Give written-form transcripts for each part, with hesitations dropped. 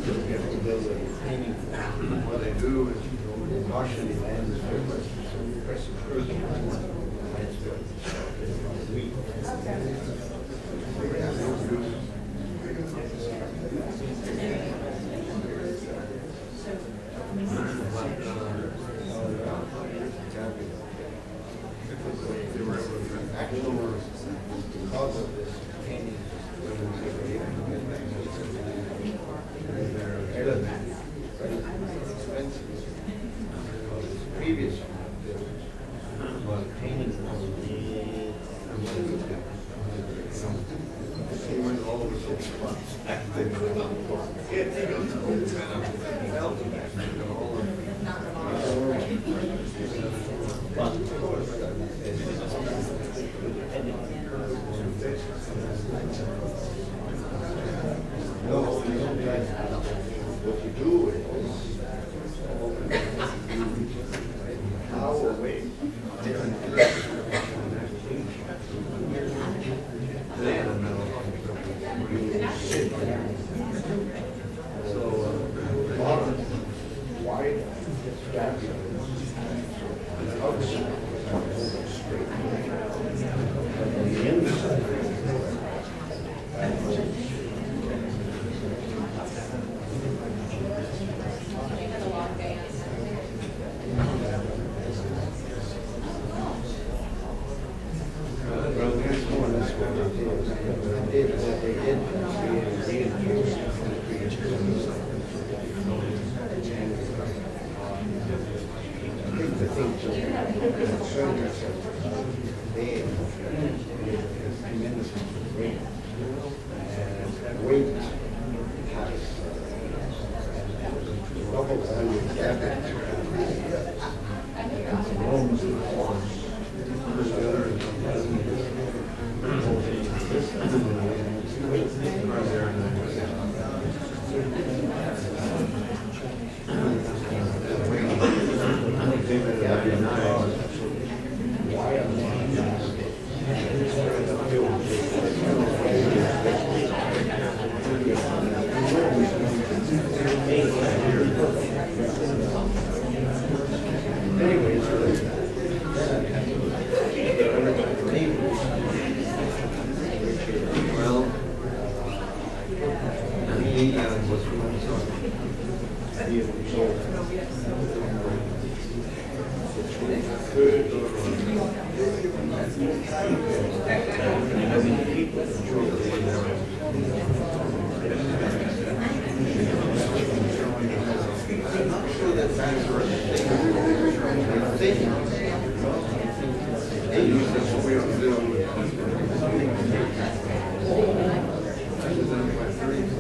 What they do is partially land is very much pressing further. Because of this painting, previous was painting all over the what you do is how away different so bottom wide gap and outside straight and the inside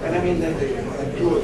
and I mean they do it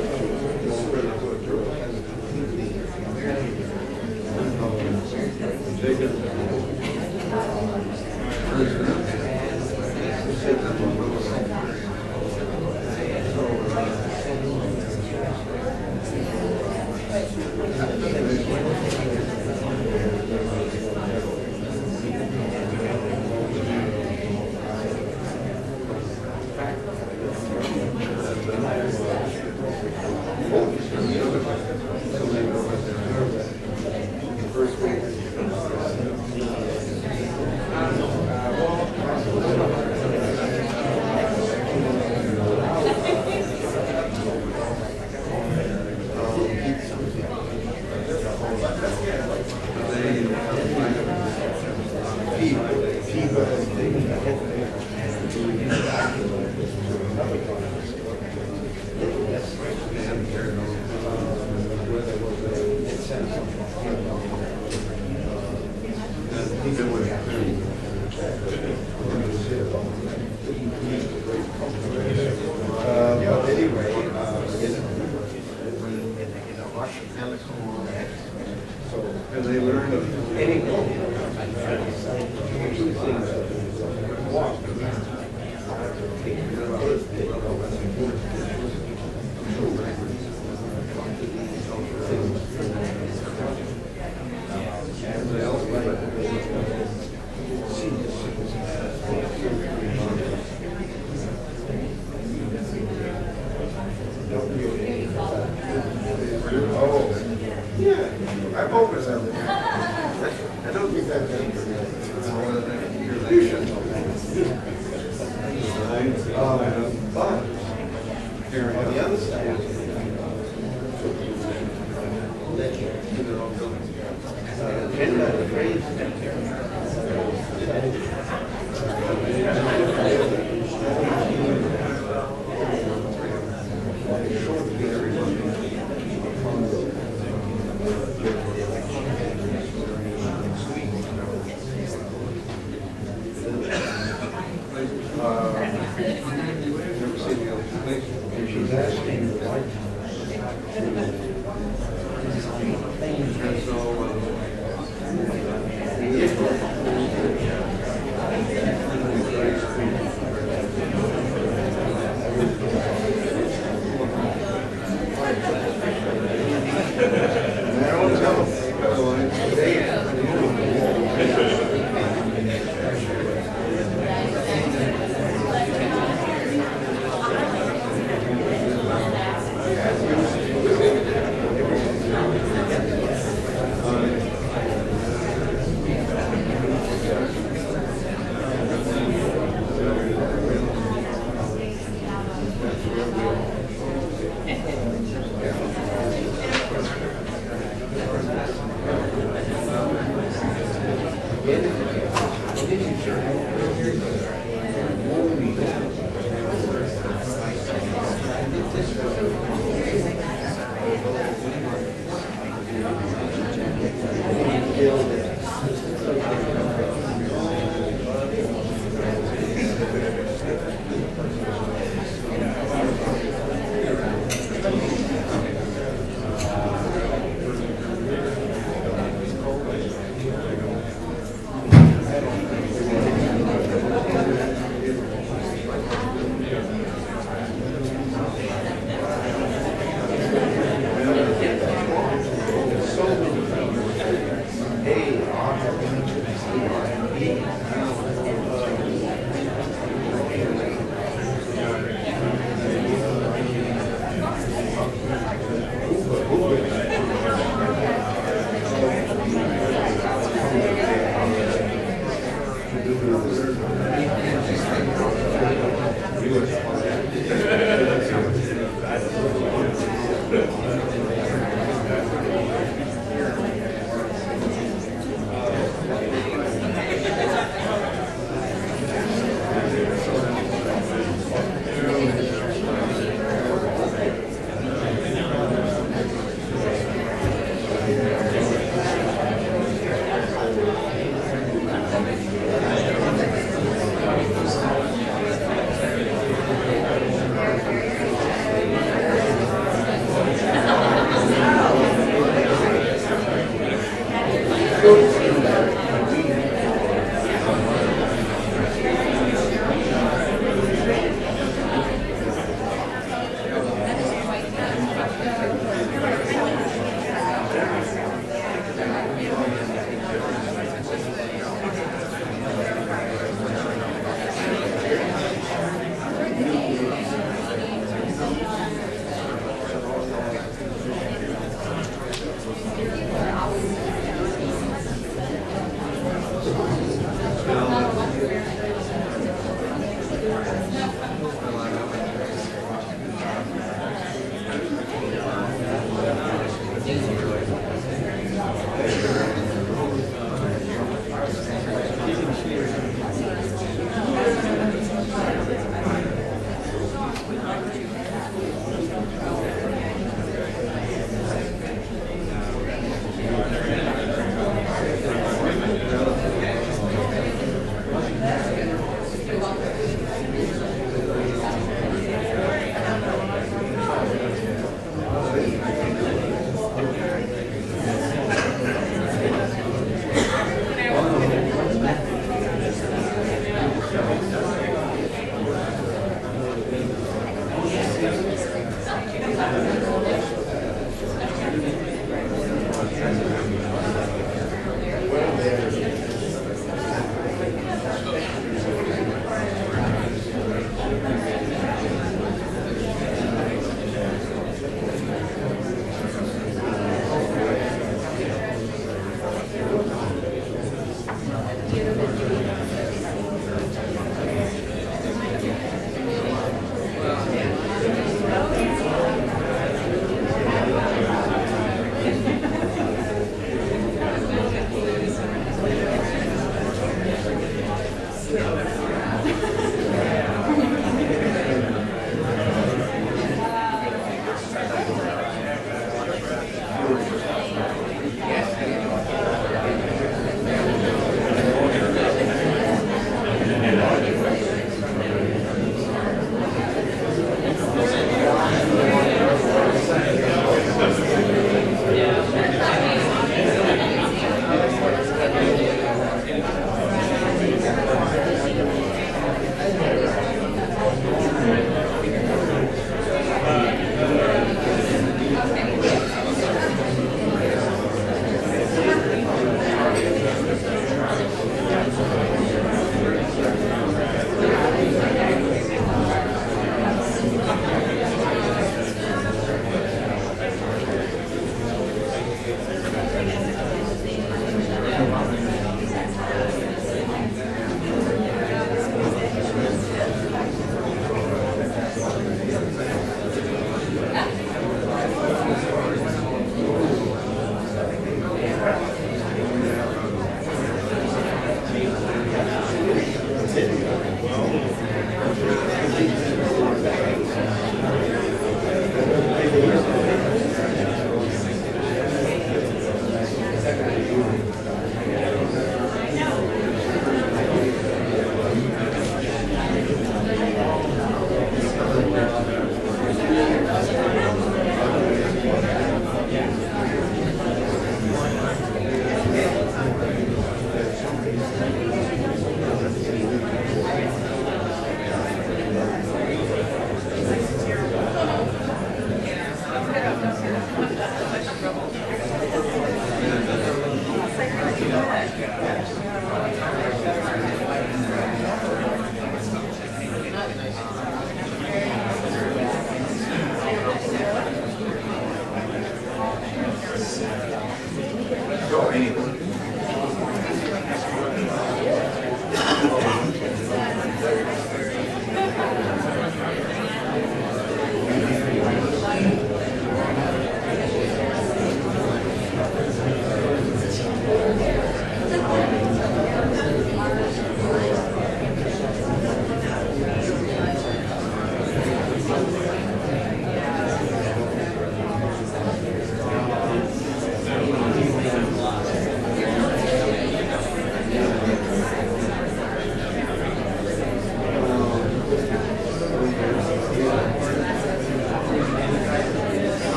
and they learn of any Oh, yeah, I'm open to that. I don't think that's you should know that. But on the other side, agenda, the phrase, she's asking why.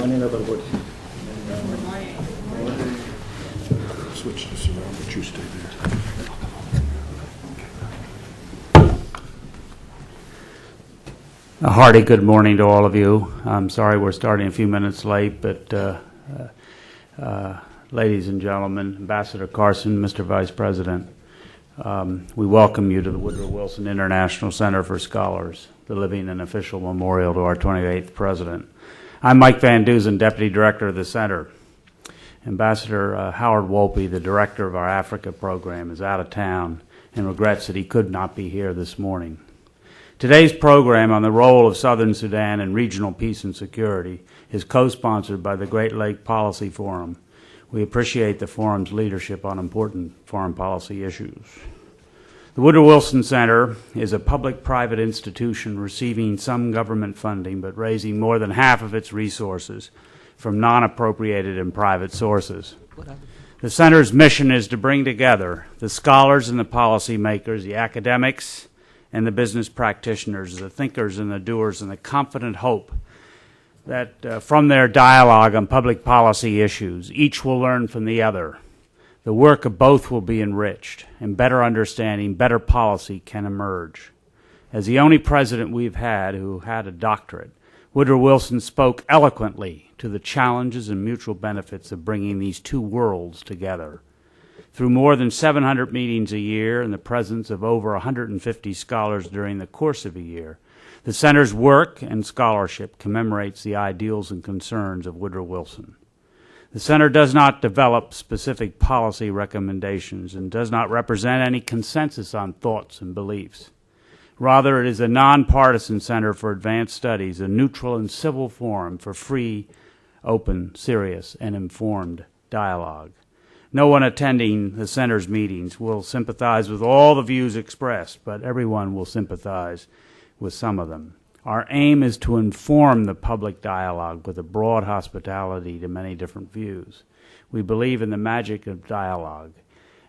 morning, everybody. Switch this around, but you stay there. A hearty good morning to all of you. I'm sorry we're starting a few minutes late, but ladies and gentlemen, Ambassador Carson, Mr. Vice President, we welcome you to the Woodrow Wilson International Center for Scholars, the living and official memorial to our 28th President. I'm Mike Van Dusen, Deputy Director of the Center. Ambassador Howard Wolpe, the Director of our Africa program, is out of town and regrets that he could not be here this morning. Today's program on the role of Southern Sudan in regional peace and security is co-sponsored by the Great Lake Policy Forum. We appreciate the forum's leadership on important foreign policy issues. The Woodrow Wilson Center is a public-private institution receiving some government funding but raising more than half of its resources from non-appropriated and private sources. The center's mission is to bring together the scholars and the policymakers, the academics and the business practitioners, the thinkers and the doers, and the confident hope that from their dialogue on public policy issues, each will learn from the other. The work of both will be enriched, and better understanding, better policy can emerge. As the only president we've had who had a doctorate, Woodrow Wilson spoke eloquently to the challenges and mutual benefits of bringing these two worlds together. Through more than 700 meetings a year and the presence of over 150 scholars during the course of a year, the Center's work and scholarship commemorates the ideals and concerns of Woodrow Wilson. The Center does not develop specific policy recommendations and does not represent any consensus on thoughts and beliefs. Rather, it is a nonpartisan center for advanced studies, a neutral and civil forum for free, open, serious, and informed dialogue. No one attending the Center's meetings will sympathize with all the views expressed, but everyone will sympathize with some of them. Our aim is to inform the public dialogue with a broad hospitality to many different views. We believe in the magic of dialogue,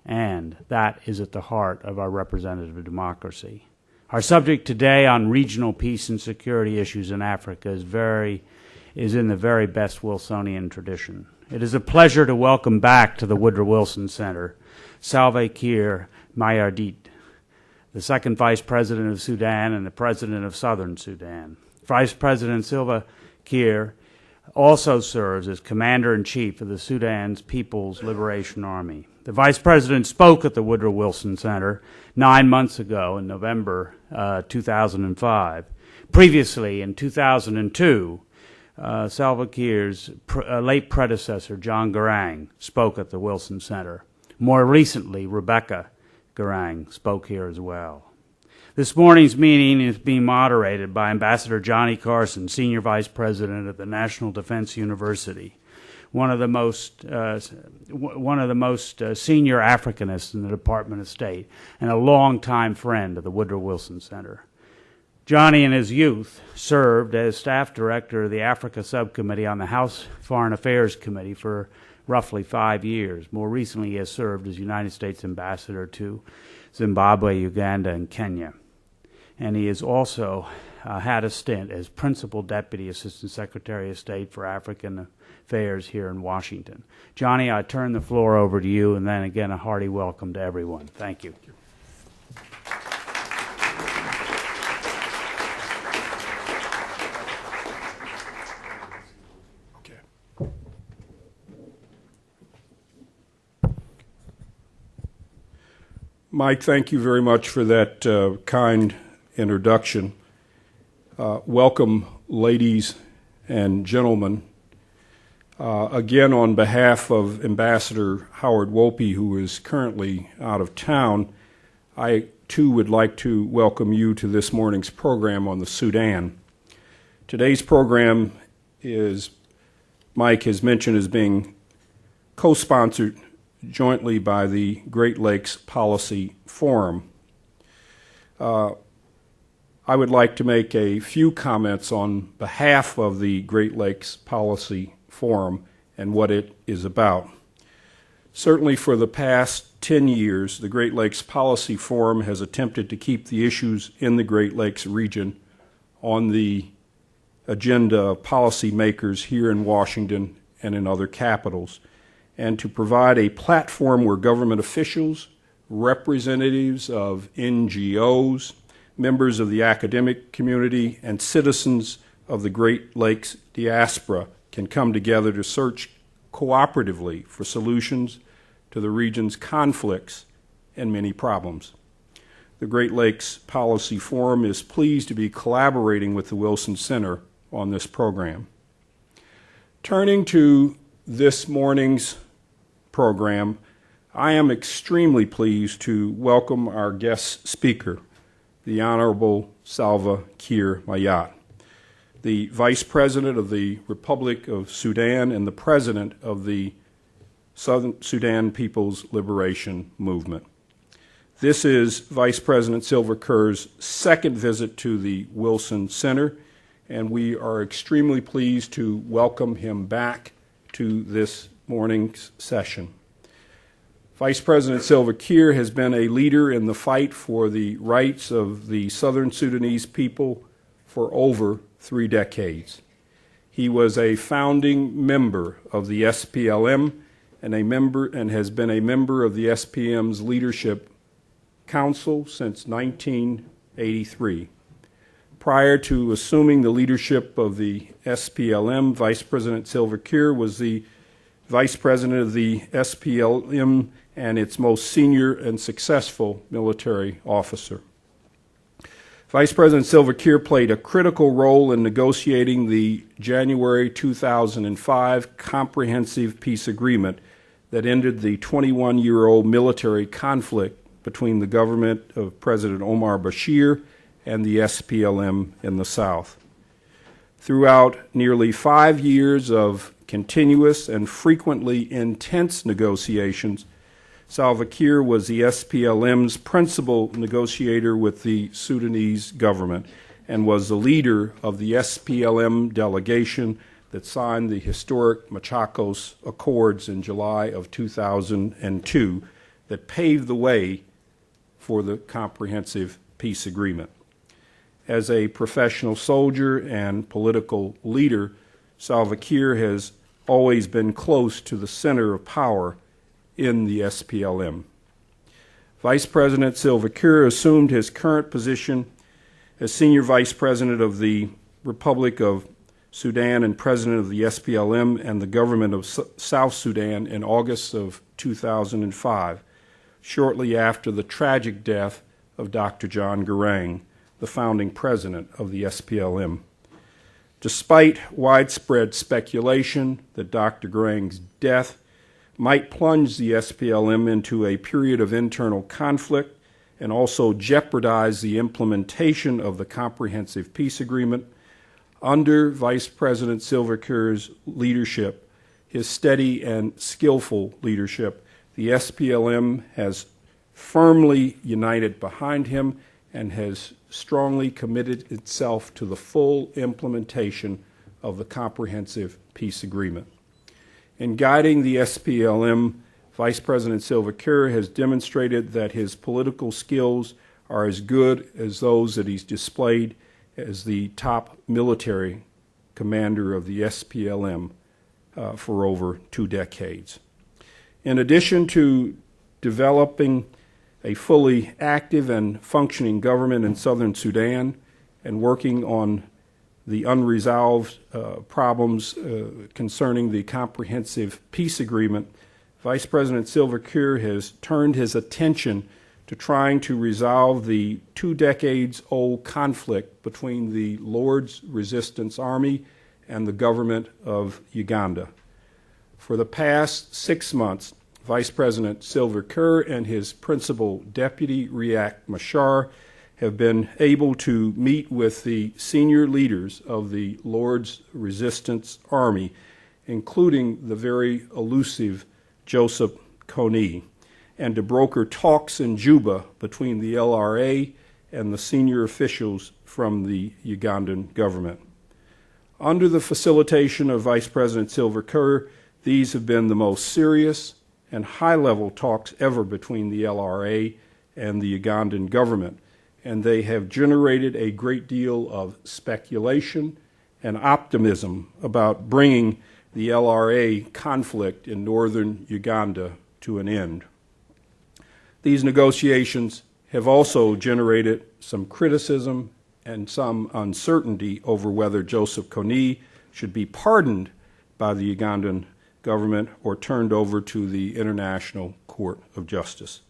and that is at the heart of our representative democracy. Our subject today on regional peace and security issues in Africa is in the very best Wilsonian tradition. It is a pleasure to welcome back to the Woodrow Wilson Center Salva Kiir Mayardit, the second Vice President of Sudan and the President of Southern Sudan. Vice President Salva Kiir also serves as Commander-in-Chief of the Sudan's People's Liberation Army. The Vice President spoke at the Woodrow Wilson Center 9 months ago in November 2005. Previously, in 2002, Salva Kiir's late predecessor, John Garang, spoke at the Wilson Center. More recently, Rebecca Garang spoke here as well. This morning's meeting is being moderated by Ambassador Johnny Carson, Senior Vice President of the National Defense University, one of the most senior Africanists in the Department of State, and a longtime friend of the Woodrow Wilson Center. Johnny, in his youth, served as staff director of the Africa Subcommittee on the House Foreign Affairs Committee for roughly 5 years. More recently, he has served as United States Ambassador to Zimbabwe, Uganda, and Kenya. And he has also had a stint as Principal Deputy Assistant Secretary of State for African Affairs here in Washington. Johnny, I turn the floor over to you, and then again a hearty welcome to everyone. Thank you. Mike, thank you very much for that kind introduction. Welcome, ladies and gentlemen. Again, on behalf of Ambassador Howard Wolpe, who is currently out of town, I too would like to welcome you to this morning's program on the Sudan. Today's program is, Mike has mentioned, as being co-sponsored jointly by the Great Lakes Policy Forum. I would like to make a few comments on behalf of the Great Lakes Policy Forum and what it is about. Certainly for the past 10 years, the Great Lakes Policy Forum has attempted to keep the issues in the Great Lakes region on the agenda of policymakers here in Washington and in other capitals, and to provide a platform where government officials, representatives of NGOs, members of the academic community, and citizens of the Great Lakes diaspora can come together to search cooperatively for solutions to the region's conflicts and many problems. The Great Lakes Policy Forum is pleased to be collaborating with the Wilson Center on this program. Turning to this morning's program, I am extremely pleased to welcome our guest speaker, the Honorable Salva Kiir Mayardit, the Vice President of the Republic of Sudan and the President of the Southern Sudan People's Liberation Movement. This is Vice President Salva Kiir's second visit to the Wilson Center, and we are extremely pleased to welcome him back to this morning's session. Vice President Salva Kiir has been a leader in the fight for the rights of the Southern Sudanese people for over 3 decades. He was a founding member of the SPLM and has been a member of the SPM's Leadership Council since 1983. Prior to assuming the leadership of the SPLM, Vice President Salva Kiir was the Vice President of the SPLM and its most senior and successful military officer. Vice President Salva Kiir played a critical role in negotiating the January 2005 Comprehensive Peace Agreement that ended the 21-year-old military conflict between the government of President Omar Bashir and the SPLM in the South. Throughout nearly 5 years of continuous and frequently intense negotiations, Salva Kiir was the SPLM's principal negotiator with the Sudanese government and was the leader of the SPLM delegation that signed the historic Machakos Accords in July of 2002 that paved the way for the Comprehensive Peace Agreement. As a professional soldier and political leader, Salva Kiir has always been close to the center of power in the SPLM. Vice President Salva Kiir assumed his current position as Senior Vice President of the Republic of Sudan and President of the SPLM and the government of South Sudan in August of 2005, shortly after the tragic death of Dr. John Garang, the founding president of the SPLM. Despite widespread speculation that Dr. Garang's death might plunge the SPLM into a period of internal conflict and also jeopardize the implementation of the Comprehensive Peace Agreement, under Vice President Salva Kiir's leadership, his steady and skillful leadership, the SPLM has firmly united behind him and has strongly committed itself to the full implementation of the Comprehensive Peace Agreement. In guiding the SPLM, Vice President Salva Kiir has demonstrated that his political skills are as good as those that he's displayed as the top military commander of the SPLM for over 2 decades. In addition to developing a fully active and functioning government in southern Sudan and working on the unresolved problems concerning the Comprehensive Peace Agreement, Vice President Salva Kiir has turned his attention to trying to resolve the 2-decades-old conflict between the Lord's Resistance Army and the government of Uganda. For the past 6 months, Vice President Salva Kiir and his principal deputy, Riek Machar, have been able to meet with the senior leaders of the Lord's Resistance Army, including the very elusive Joseph Kony, and to broker talks in Juba between the LRA and the senior officials from the Ugandan government. Under the facilitation of Vice President Salva Kiir, these have been the most serious and high-level talks ever between the LRA and the Ugandan government, and they have generated a great deal of speculation and optimism about bringing the LRA conflict in northern Uganda to an end. These negotiations have also generated some criticism and some uncertainty over whether Joseph Kony should be pardoned by the Ugandan government or turned over to the International Court of Justice.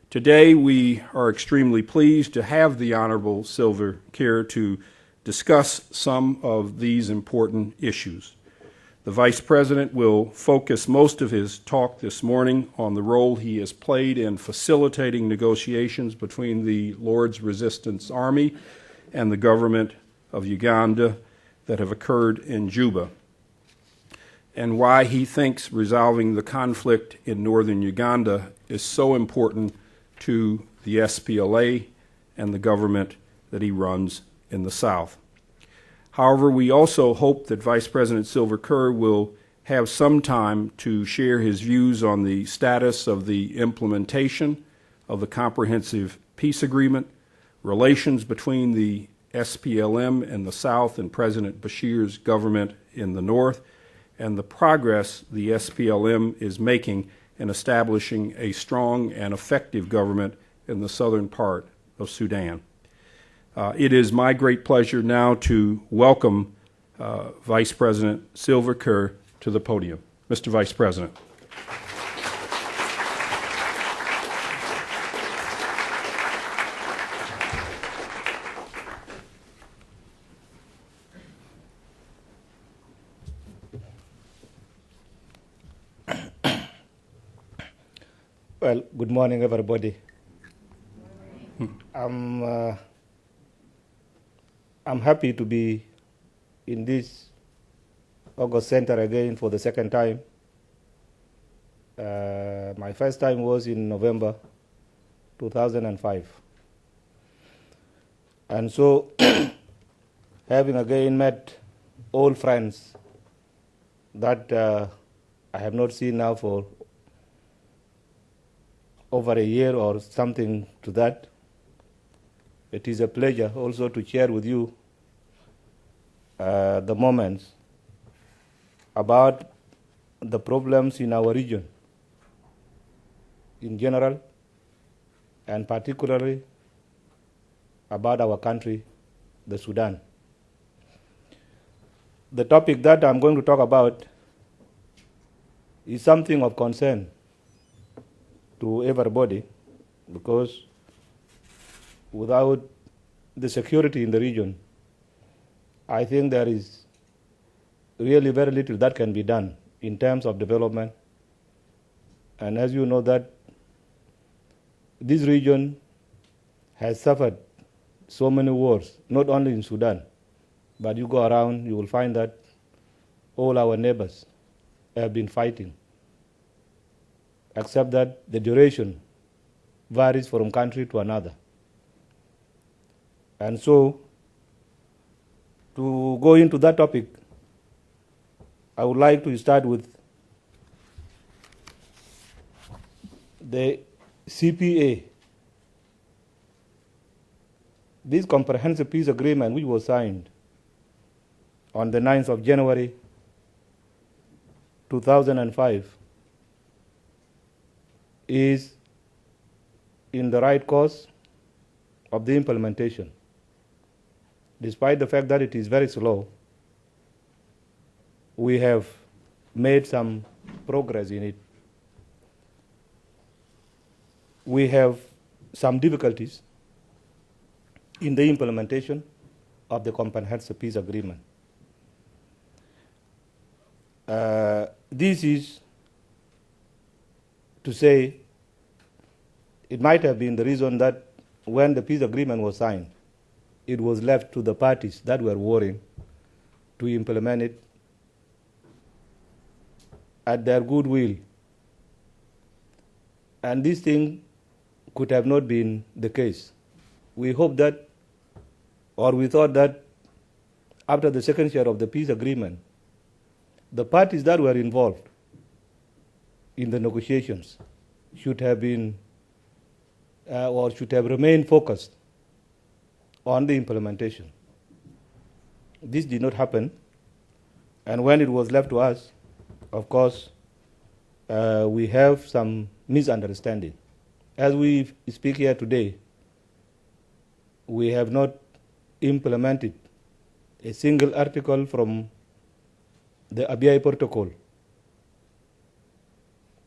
Today, we are extremely pleased to have the Honorable Salva Kiir to discuss some of these important issues. The Vice President will focus most of his talk this morning on the role he has played in facilitating negotiations between the Lord's Resistance Army and the government of Uganda that have occurred in Juba, and why he thinks resolving the conflict in northern Uganda is so important to the SPLA and the government that he runs in the South. However, we also hope that Vice President Salva Kiir will have some time to share his views on the status of the implementation of the Comprehensive Peace Agreement, relations between the SPLM in the South and President Bashir's government in the North, and the progress the SPLM is making in establishing a strong and effective government in the southern part of Sudan. It is my great pleasure now to welcome Vice President Salva Kiir to the podium. Mr. Vice President. Well, good morning, everybody. I'm happy to be in this August Center again for the second time. My first time was in November 2005. And so, having again met old friends that I have not seen now for over a year or something to that, it is a pleasure also to share with you the moments about the problems in our region in general, and particularly about our country, the Sudan. The topic that I'm going to talk about is something of concern to everybody, because without the security in the region, I think there is really very little that can be done in terms of development. And as you know that this region has suffered so many wars, not only in Sudan, but you go around, you will find that all our neighbors have been fighting, except that the duration varies from country to another. And so, to go into that topic, I would like to start with the CPA. This comprehensive peace agreement, which was signed on the 9th of January 2005, is in the right course of the implementation. Despite the fact that it is very slow, we have made some progress in it. We have some difficulties in the implementation of the comprehensive peace agreement. This is to say, it might have been the reason that when the peace agreement was signed, it was left to the parties that were warring to implement it at their goodwill. And this thing could have not been the case. We hope that, or we thought that after the second year of the peace agreement, the parties that were involved in the negotiations should have been, or should have remained focused on the implementation. This did not happen, and when it was left to us, of course, we have some misunderstanding. As we speak here today, we have not implemented a single article from the Abyei Protocol.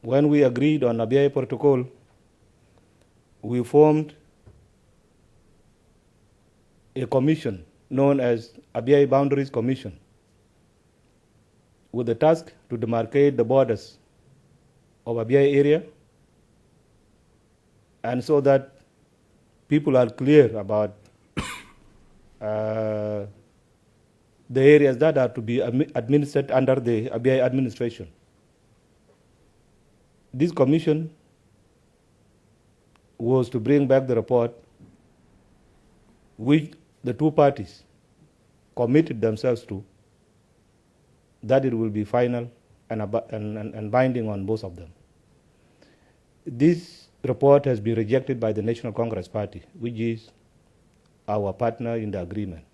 When we agreed on Abyei Protocol, we formed a commission known as Abyei Boundaries Commission with the task to demarcate the borders of Abyei area, and so that people are clear about the areas that are to be administered under the Abyei administration. This commission was to bring back the report which the two parties committed themselves to, that it will be final and binding on both of them. This report has been rejected by the National Congress Party, which is our partner in the agreement.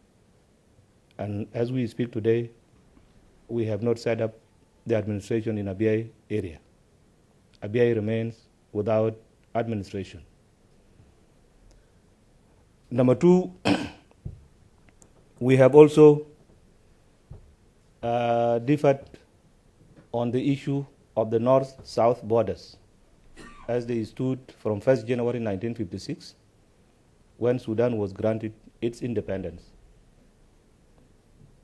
And as we speak today, we have not set up the administration in Abyei area. Abyei remains without administration. Number two, we have also differed on the issue of the north-south borders as they stood from 1st January 1956, when Sudan was granted its independence.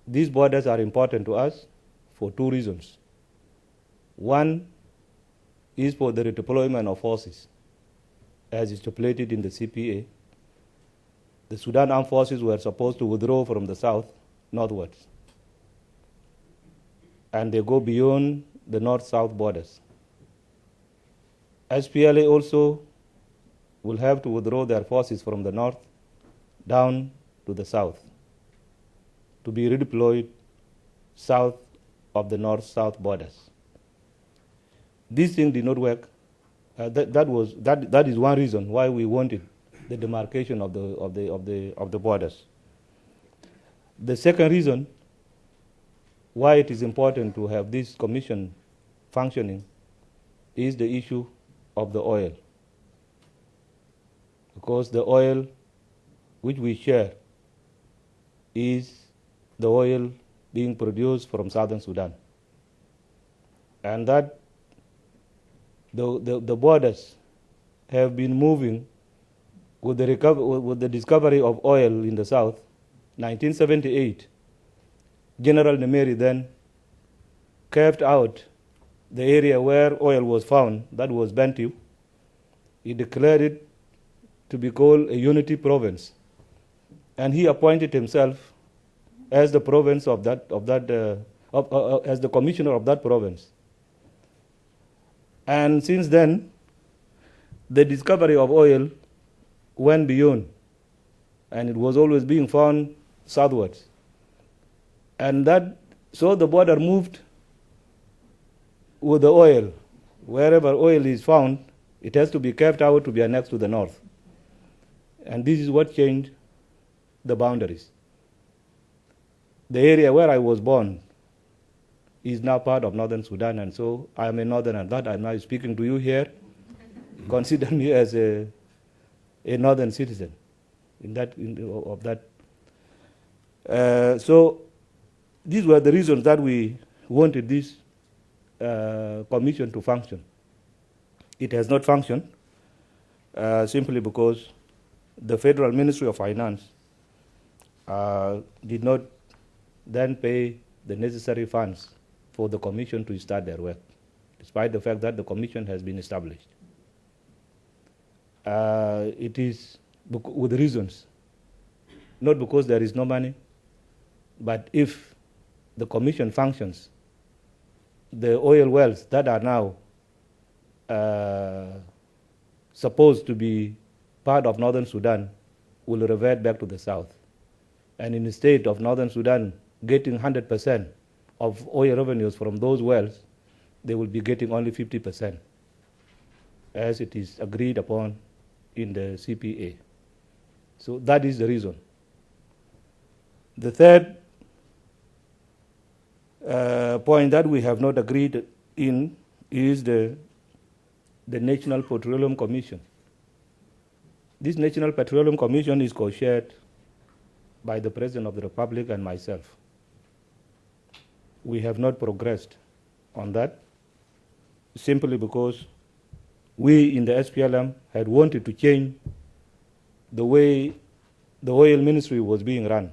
These borders are important to us for two reasons. One is for the redeployment of forces, as stipulated in the CPA. The Sudan armed forces were supposed to withdraw from the south northwards, and they go beyond the north-south borders. SPLA also will have to withdraw their forces from the north down to the south to be redeployed south of the north-south borders. This thing did not work. That is one reason why we wanted the demarcation of the borders. The second reason why it is important to have this commission functioning is the issue of the oil. Because the oil which we share is the oil being produced from southern Sudan. And that the borders have been moving with the discovery of oil in the south. 1978, General Nemeri then carved out the area where oil was found, that was Bantu. He declared it to be called a unity province. And he appointed himself as the province of as the commissioner of that province. And since then, the discovery of oil went beyond, and it was always being found southwards. And so the border moved with the oil. Wherever oil is found, it has to be carved out to be annexed to the north. And this is what changed the boundaries. The area where I was born is now part of northern Sudan, and so I am a northerner. That I'm now speaking to you here. Consider me as a northern citizen of that. So these were the reasons that we wanted this commission to function. It has not functioned simply because the Federal Ministry of Finance did not then pay the necessary funds for the commission to start their work, despite the fact that the commission has been established. It is with reasons, not because there is no money, but if the commission functions, the oil wells that are now supposed to be part of northern Sudan will revert back to the south. And in the state of northern Sudan getting 100% of oil revenues from those wells, they will be getting only 50%, as it is agreed upon in the CPA. So that is the reason. The third point that we have not agreed in is the National Petroleum Commission. This National Petroleum Commission is co-chaired by the President of the Republic and myself. We have not progressed on that simply because we in the SPLM had wanted to change the way the oil ministry was being run,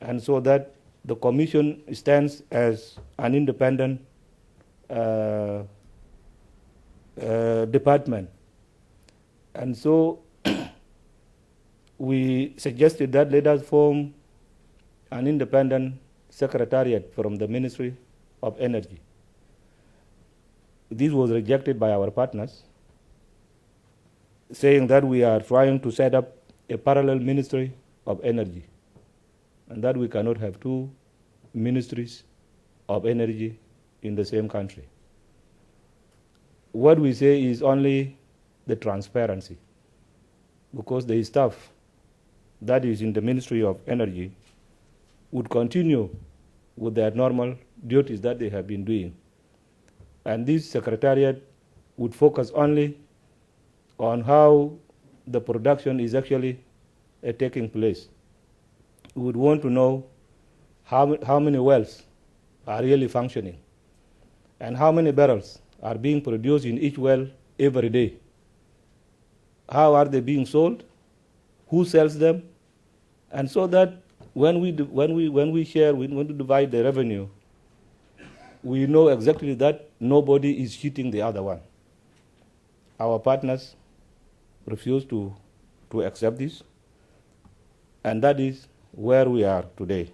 and so that the commission stands as an independent department. And so we suggested that let us form an independent secretariat from the Ministry of Energy. This was rejected by our partners, saying that we are trying to set up a parallel Ministry of Energy, and that we cannot have two ministries of energy in the same country. What we say is only the transparency, because the staff that is in the Ministry of Energy would continue with their normal duties that they have been doing. And this secretariat would focus only on how the production is actually taking place. We would want to know how many wells are really functioning and how many barrels are being produced in each well every day. How are they being sold? Who sells them? And so that when we share, when we divide the revenue, we know exactly that nobody is cheating the other one. Our partners refuse to accept this, and that is where we are today.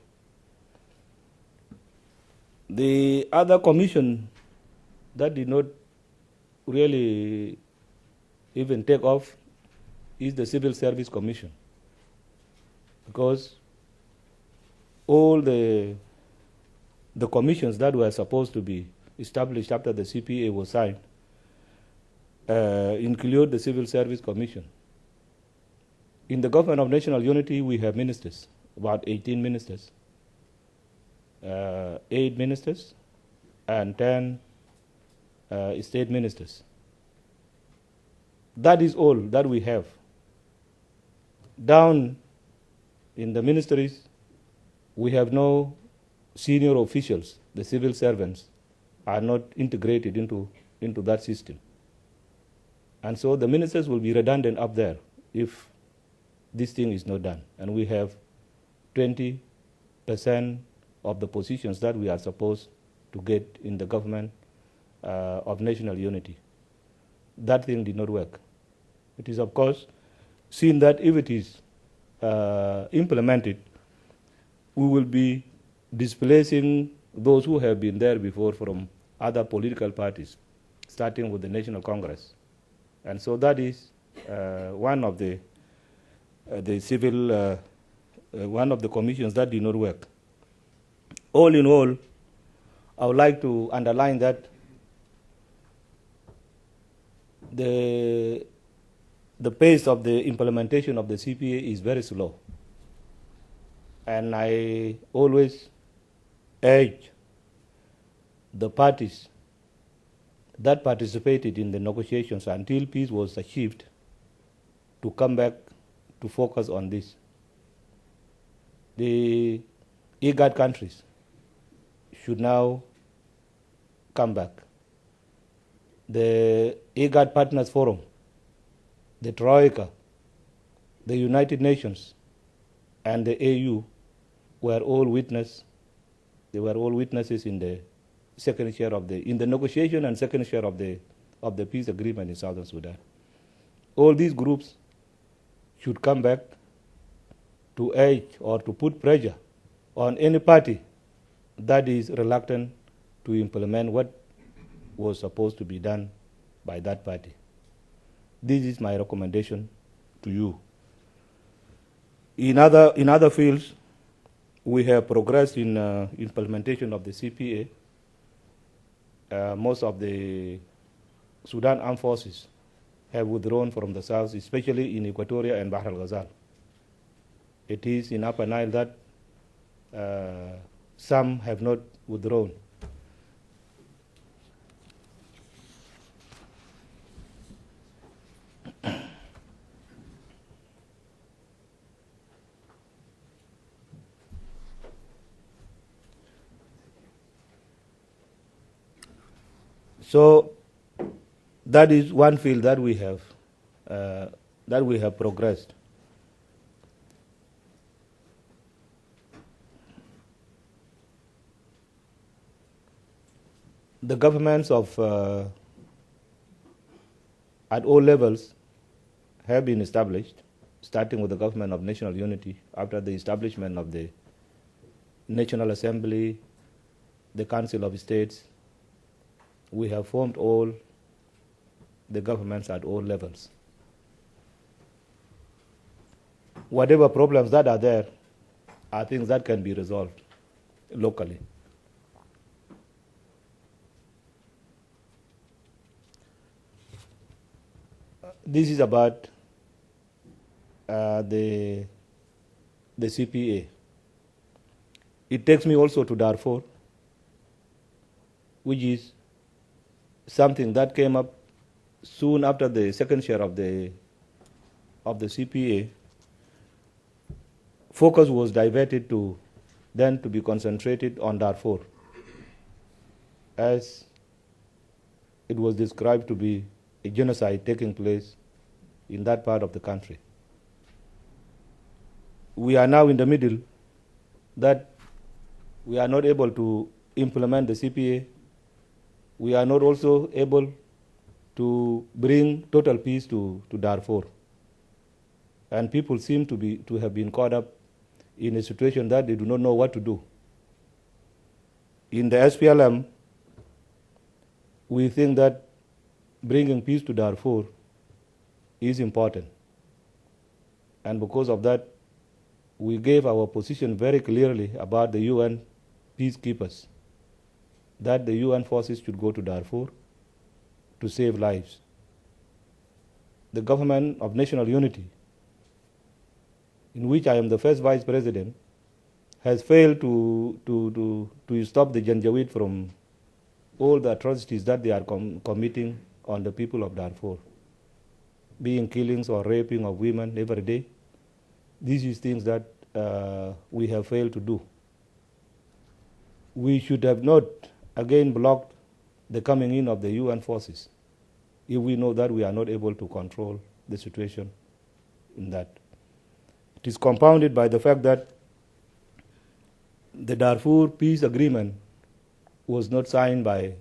The other commission that did not really even take off is the Civil Service Commission, because all the commissions that were supposed to be established after the CPA was signed include the Civil Service Commission. In the government of national unity, we have ministers, about 18 ministers, 8 ministers, and 10 state ministers. That is all that we have. Down in the ministries, we have no senior officials. The civil servants are not integrated into that system. And so the ministers will be redundant up there if this thing is not done. And we have 20% of the positions that we are supposed to get in the government of national unity. That thing did not work. It is, of course, seen that if it is implemented, we will be displacing those who have been there before from other political parties, starting with the National Congress. And so that is one of the civil, one of the commissions that did not work. All in all, I would like to underline that the pace of the implementation of the CPA is very slow. And I always urge the parties that participated in the negotiations until peace was achieved to come back to focus on this. The IGAD countries should now come back. The IGAD Partners Forum, the Troika, the United Nations, and the AU were all witnesses. They were all witnesses in the second share of in the negotiation and second share of the peace agreement in Southern Sudan. All these groups should come back to urge or to put pressure on any party that is reluctant to implement what was supposed to be done by that party. This is my recommendation to you. In other fields, we have progressed in implementation of the CPA. Most of the Sudan armed forces have withdrawn from the south, especially in Equatoria and Bahr al-Ghazal. It is in Upper Nile that some have not withdrawn. So that is one field that we have progressed. The governments of at all levels have been established, starting with the government of national unity after the establishment of the National Assembly, the Council of States. We have formed all the governments at all levels. Whatever problems that are there are things that can be resolved locally. This is about the CPA. It takes me also to Darfur, which is something that came up soon after the second share of the CPA. Focus was diverted to be concentrated on Darfur, as it was described to be a genocide taking place in that part of the country. We are now in the middle that we are not able to implement the CPA. We are not also able to bring total peace to Darfur. And people seem to have been caught up in a situation that they do not know what to do. In the SPLM, we think that bringing peace to Darfur is important. And because of that, we gave our position very clearly about the UN peacekeepers, that the UN forces should go to Darfur to save lives. The government of national unity in which I am the first vice president, has failed to stop the Janjaweed from all the atrocities that they are committing on the people of Darfur, being killings or raping of women every day. These is things that we have failed to do. We should have not again blocked the coming in of the UN forces if we know that we are not able to control the situation in that. It is compounded by the fact that the Darfur peace agreement was not signed by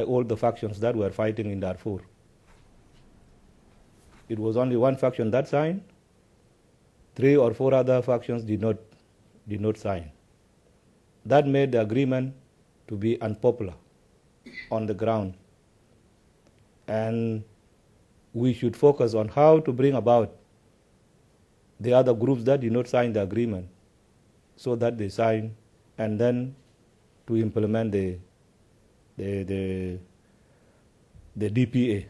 all the factions that were fighting in Darfur. It was only one faction that signed. 3 or 4 other factions did not sign. That made the agreement to be unpopular on the ground. And we should focus on how to bring about the other groups that did not sign the agreement so that they sign, and then to implement the DPA.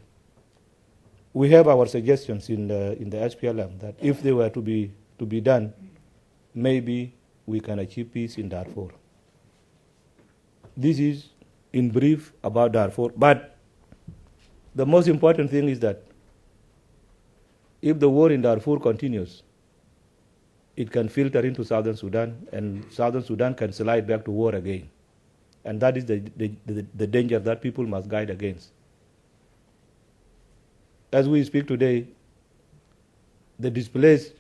We have our suggestions in the SPLM that if they were to be done, maybe we can achieve peace in Darfur. This is in brief about Darfur, but the most important thing is that if the war in Darfur continues, it can filter into Southern Sudan, and Southern Sudan can slide back to war again. And that is the danger that people must guard against. As we speak today, the displaced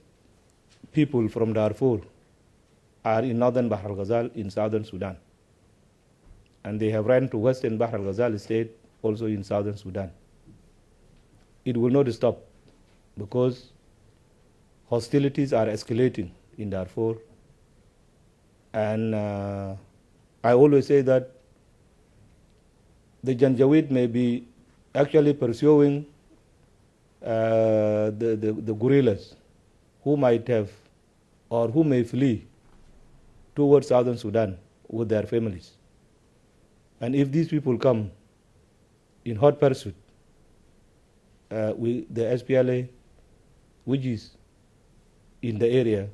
people from Darfur are in northern Bahr al-Ghazal in southern Sudan. And they have run to western Bahr al-Ghazal state, also in southern Sudan. It will not stop because hostilities are escalating in Darfur. And I always say that the Janjaweed may be actually pursuing the guerrillas who might have or who may flee towards southern Sudan with their families. And if these people come in hot pursuit, the SPLA, which is in the area,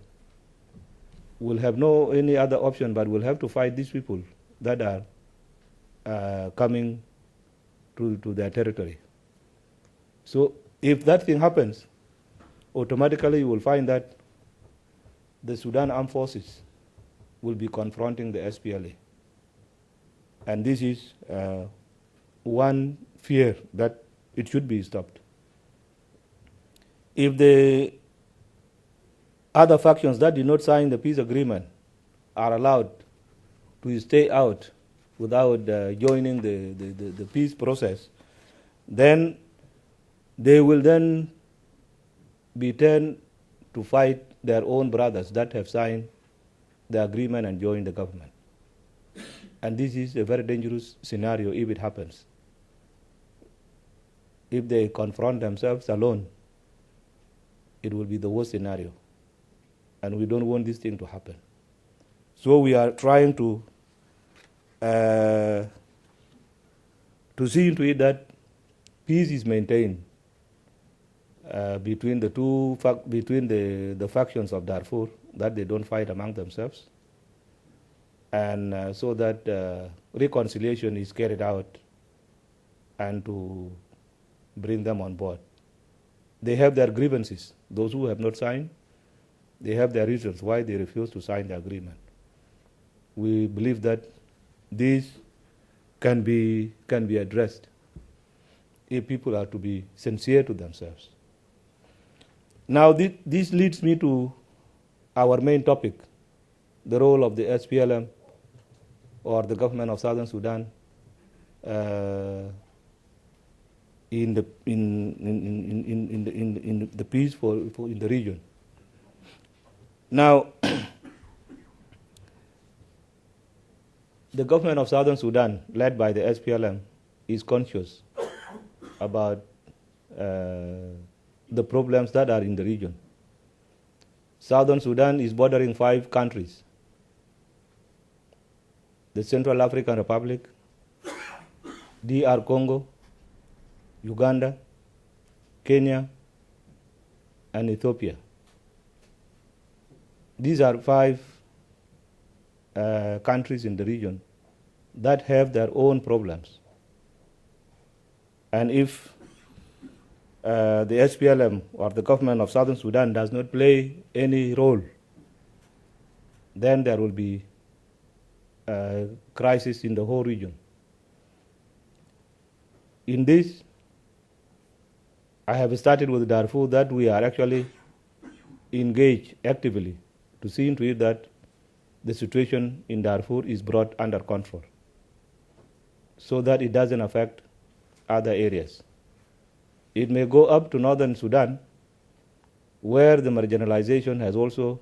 will have no any other option but will have to fight these people that are coming to their territory. So if that thing happens, automatically you will find that the Sudan armed forces will be confronting the SPLA. And this is one fear that it should be stopped. If the other factions that did not sign the peace agreement are allowed to stay out without joining the peace process, then they will then be turned to fight their own brothers that have signed the agreement and joined the government. And this is a very dangerous scenario if it happens. If they confront themselves alone, it will be the worst scenario. And we don't want this thing to happen. So we are trying to see into it that peace is maintained between the factions of Darfur, that they don't fight among themselves, and so that reconciliation is carried out and to bring them on board. They have their grievances. Those who have not signed, they have their reasons why they refuse to sign the agreement. We believe that this can be addressed if people are to be sincere to themselves. Now, this leads me to our main topic, the role of the SPLM or the government of Southern Sudan in the peace in the region. Now, the government of Southern Sudan, led by the SPLM, is conscious about the problems that are in the region. Southern Sudan is bordering 5 countries: the Central African Republic, DR Congo, Uganda, Kenya, and Ethiopia. these are 5 countries in the region that have their own problems. And if the SPLM or the government of Southern Sudan does not play any role, then there will be a crisis in the whole region. In this, I have started with Darfur that we are actually engaged actively to see into it that the situation in Darfur is brought under control so that it doesn't affect other areas. It may go up to northern Sudan, where the marginalization has also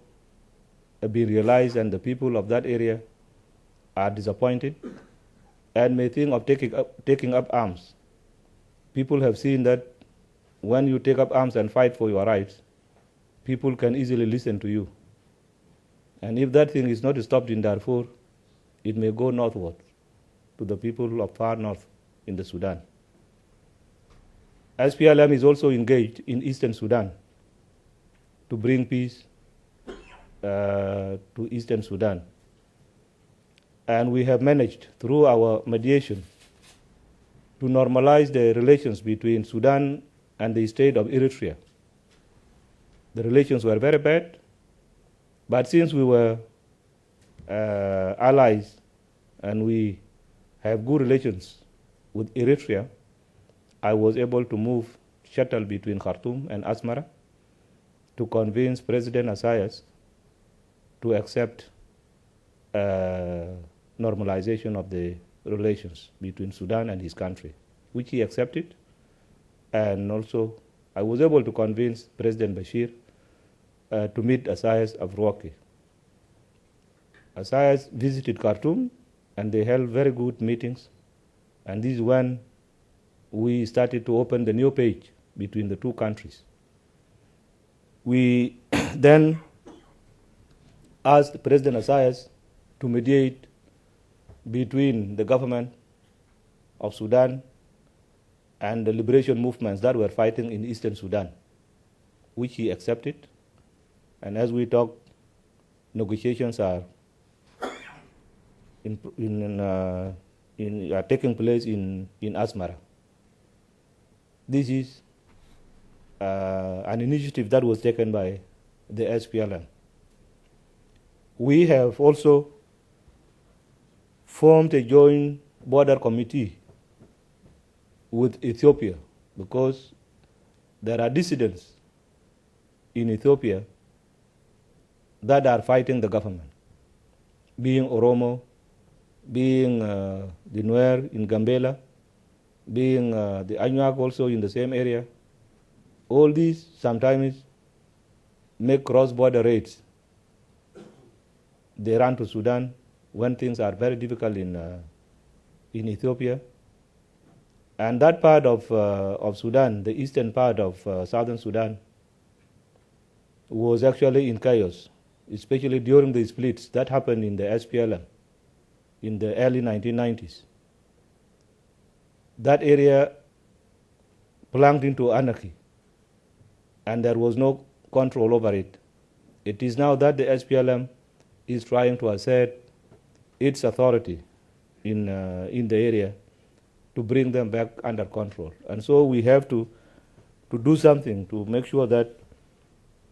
been realized and the people of that area are disappointed and may think of taking up arms. People have seen that when you take up arms and fight for your rights, people can easily listen to you. And if that thing is not stopped in Darfur, it may go northward to the people of far north in the Sudan. SPLM is also engaged in eastern Sudan to bring peace to eastern Sudan. And we have managed, through our mediation, to normalize the relations between Sudan and the state of Eritrea. The relations were very bad, but since we were allies and we have good relations with Eritrea, I was able to move shuttle between Khartoum and Asmara to convince President Assayas to accept normalization of the relations between Sudan and his country, which he accepted. And also, I was able to convince President Bashir to meet Assayas of Roque. Assayas visited Khartoum, and they held very good meetings. And this is when we started to open the new page between the two countries. We then asked President Assayas to mediate between the government of Sudan and the liberation movements that were fighting in eastern Sudan, which he accepted. And as we talk, negotiations are taking place in Asmara. This is an initiative that was taken by the SPLM. We have also formed a joint border committee with Ethiopia because there are dissidents in Ethiopia that are fighting the government, being Oromo, being the Nuer in Gambela, being the Anuak also in the same area. All these sometimes make cross-border raids. They run to Sudan when things are very difficult in Ethiopia. And that part of Sudan, the eastern part of southern Sudan, was actually in chaos, especially during the splits that happened in the SPLM in the early 1990s. That area plunged into anarchy, and there was no control over it. It is now that the SPLM is trying to assert its authority in the area to bring them back under control. And so we have to do something to make sure that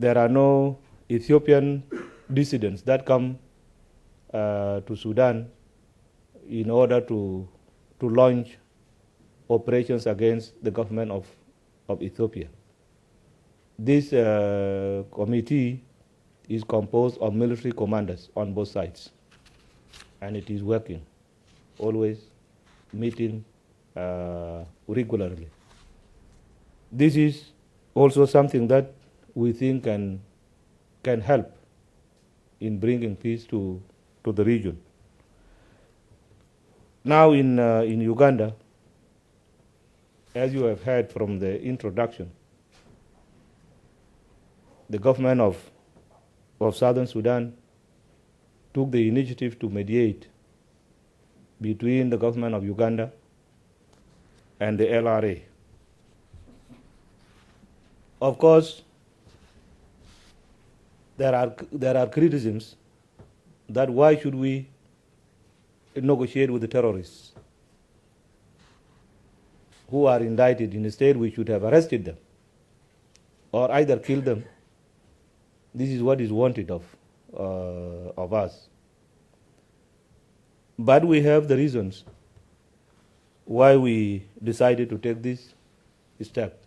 there are no Ethiopian dissidents that come to Sudan in order to launch operations against the government of Ethiopia. This committee is composed of military commanders on both sides, and it is working, always meeting regularly. This is also something that we think can help in bringing peace to the region. Now in Uganda, as you have heard from the introduction, the government of Southern Sudan took the initiative to mediate between the government of Uganda and the LRA. Of course, there are criticisms that why should we negotiate with the terrorists who are indicted? Instead, we should have arrested them or either killed them. This is what is wanted of us. But we have the reasons why we decided to take this step.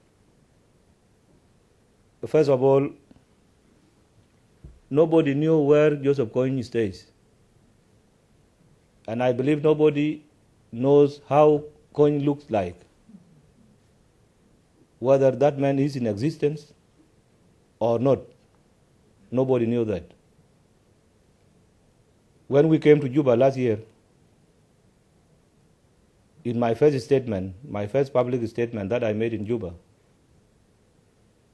First of all, nobody knew where Joseph Kony stays. And I believe nobody knows how Kony looks like, whether that man is in existence or not. Nobody knew that. When we came to Juba last year, in my first statement, my first public statement that I made in Juba,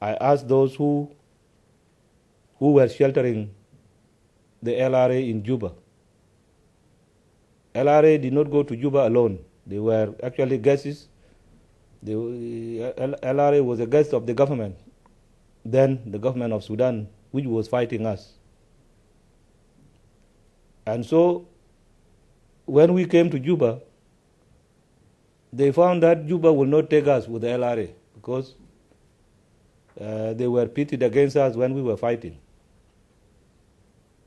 I asked those who were sheltering the LRA in Juba. LRA did not go to Juba alone. They were actually guests. LRA was a guest of the government, then the government of Sudan, which was fighting us. And so when we came to Juba, they found that Juba will not take us with the LRA because they were pitted against us when we were fighting.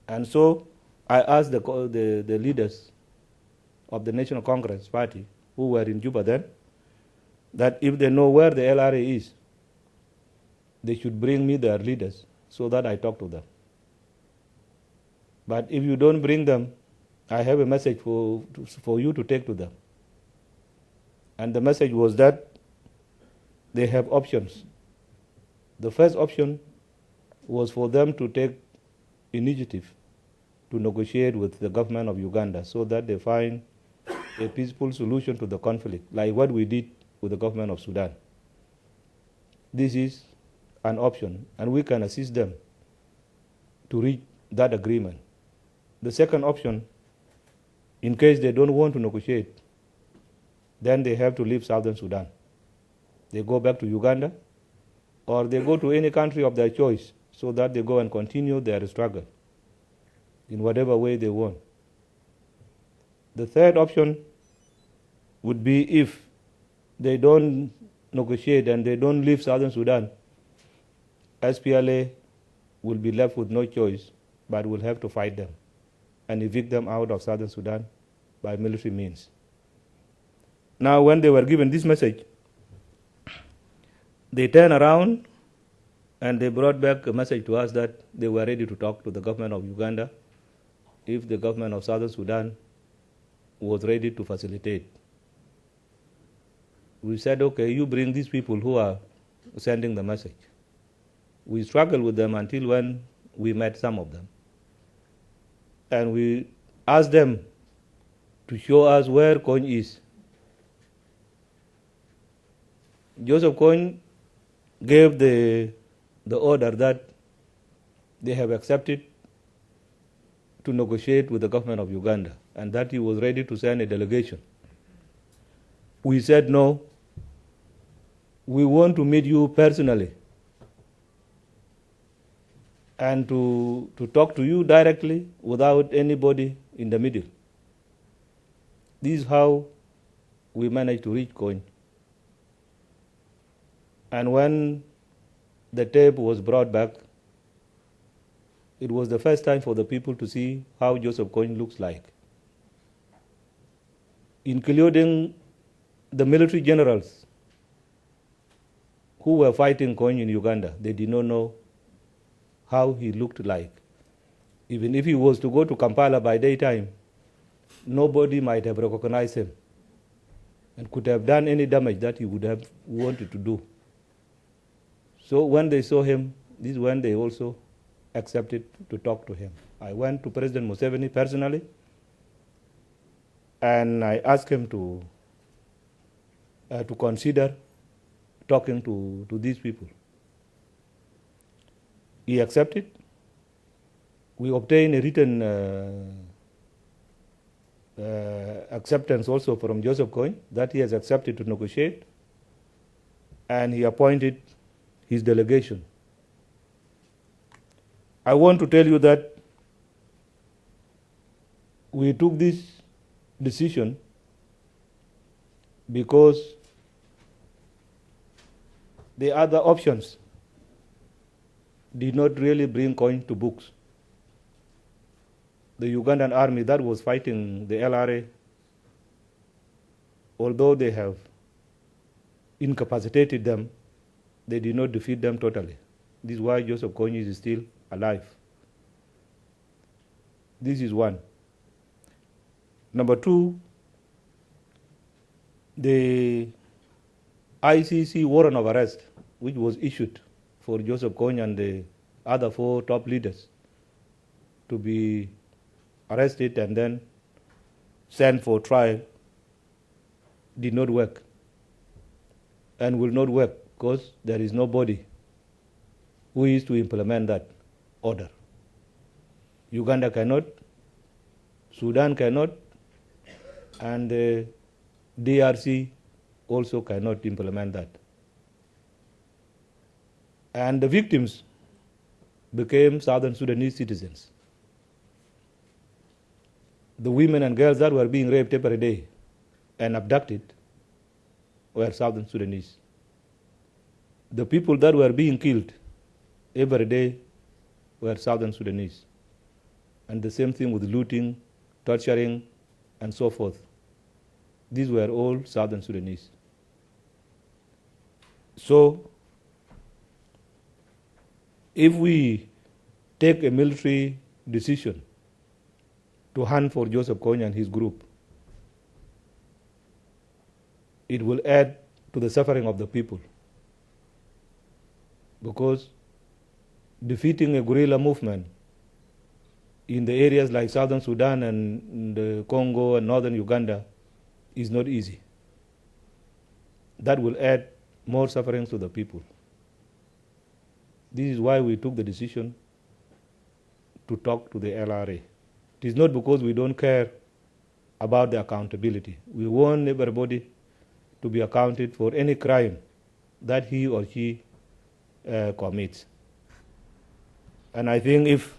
And so I asked the leaders of the National Congress Party who were in Juba then, that if they know where the LRA is, they should bring me their leaders so that I talk to them. But if you don't bring them, I have a message for you to take to them. And the message was that they have options. The first option was for them to take initiative to negotiate with the government of Uganda so that they find a peaceful solution to the conflict, like what we did with the government of Sudan. This is an option, and we can assist them to reach that agreement. The second option, in case they don't want to negotiate, then they have to leave Southern Sudan. They go back to Uganda, or they go to any country of their choice so that they go and continue their struggle in whatever way they want. The third option would be if they don't negotiate and they don't leave Southern Sudan, SPLA will be left with no choice but will have to fight them and evict them out of Southern Sudan by military means. Now, when they were given this message, they turned around and they brought back a message to us that they were ready to talk to the government of Uganda if the government of Southern Sudan was ready to facilitate. We said, okay, you bring these people who are sending the message. We struggled with them until when we met some of them. And we asked them to show us where Kony is. Joseph Kony gave the order that they have accepted to negotiate with the government of Uganda and that he was ready to send a delegation. We said, no, we want to meet you personally and to talk to you directly without anybody in the middle. This is how we managed to reach Kony. And when the tape was brought back, it was the first time for the people to see how Joseph Kony looks like, including the military generals who were fighting Kony in Uganda. They did not know how he looked like. Even if he was to go to Kampala by daytime, nobody might have recognized him and could have done any damage that he would have wanted to do. So when they saw him, this is when they also accepted to talk to him. I went to President Museveni personally, and I asked him to consider talking to these people. He accepted. We obtained a written acceptance also from Joseph Kony that he has accepted to negotiate, and he appointed his delegation. I want to tell you that we took this decision because the other options did not really bring coin to books. The Ugandan army that was fighting the LRA, although they have incapacitated them, they did not defeat them totally. This is why Joseph Kony is still alive. This is one. Number two, the ICC warrant of arrest, which was issued for Joseph Kony and the other 4 top leaders to be arrested and then sent for trial, did not work and will not work because there is nobody who is to implement that order. Uganda cannot, Sudan cannot, and the DRC also cannot implement that. And the victims became Southern Sudanese citizens. The women and girls that were being raped every day and abducted were Southern Sudanese. The people that were being killed every day were Southern Sudanese. And the same thing with looting, torturing, and so forth. These were all Southern Sudanese. So, if we take a military decision to hunt for Joseph Kony and his group, it will add to the suffering of the people. Because defeating a guerrilla movement in the areas like Southern Sudan and the Congo and Northern Uganda is not easy. That will add more suffering to the people. This is why we took the decision to talk to the LRA. It is not because we don't care about the accountability. We want everybody to be accounted for any crime that he or she commits. And I think if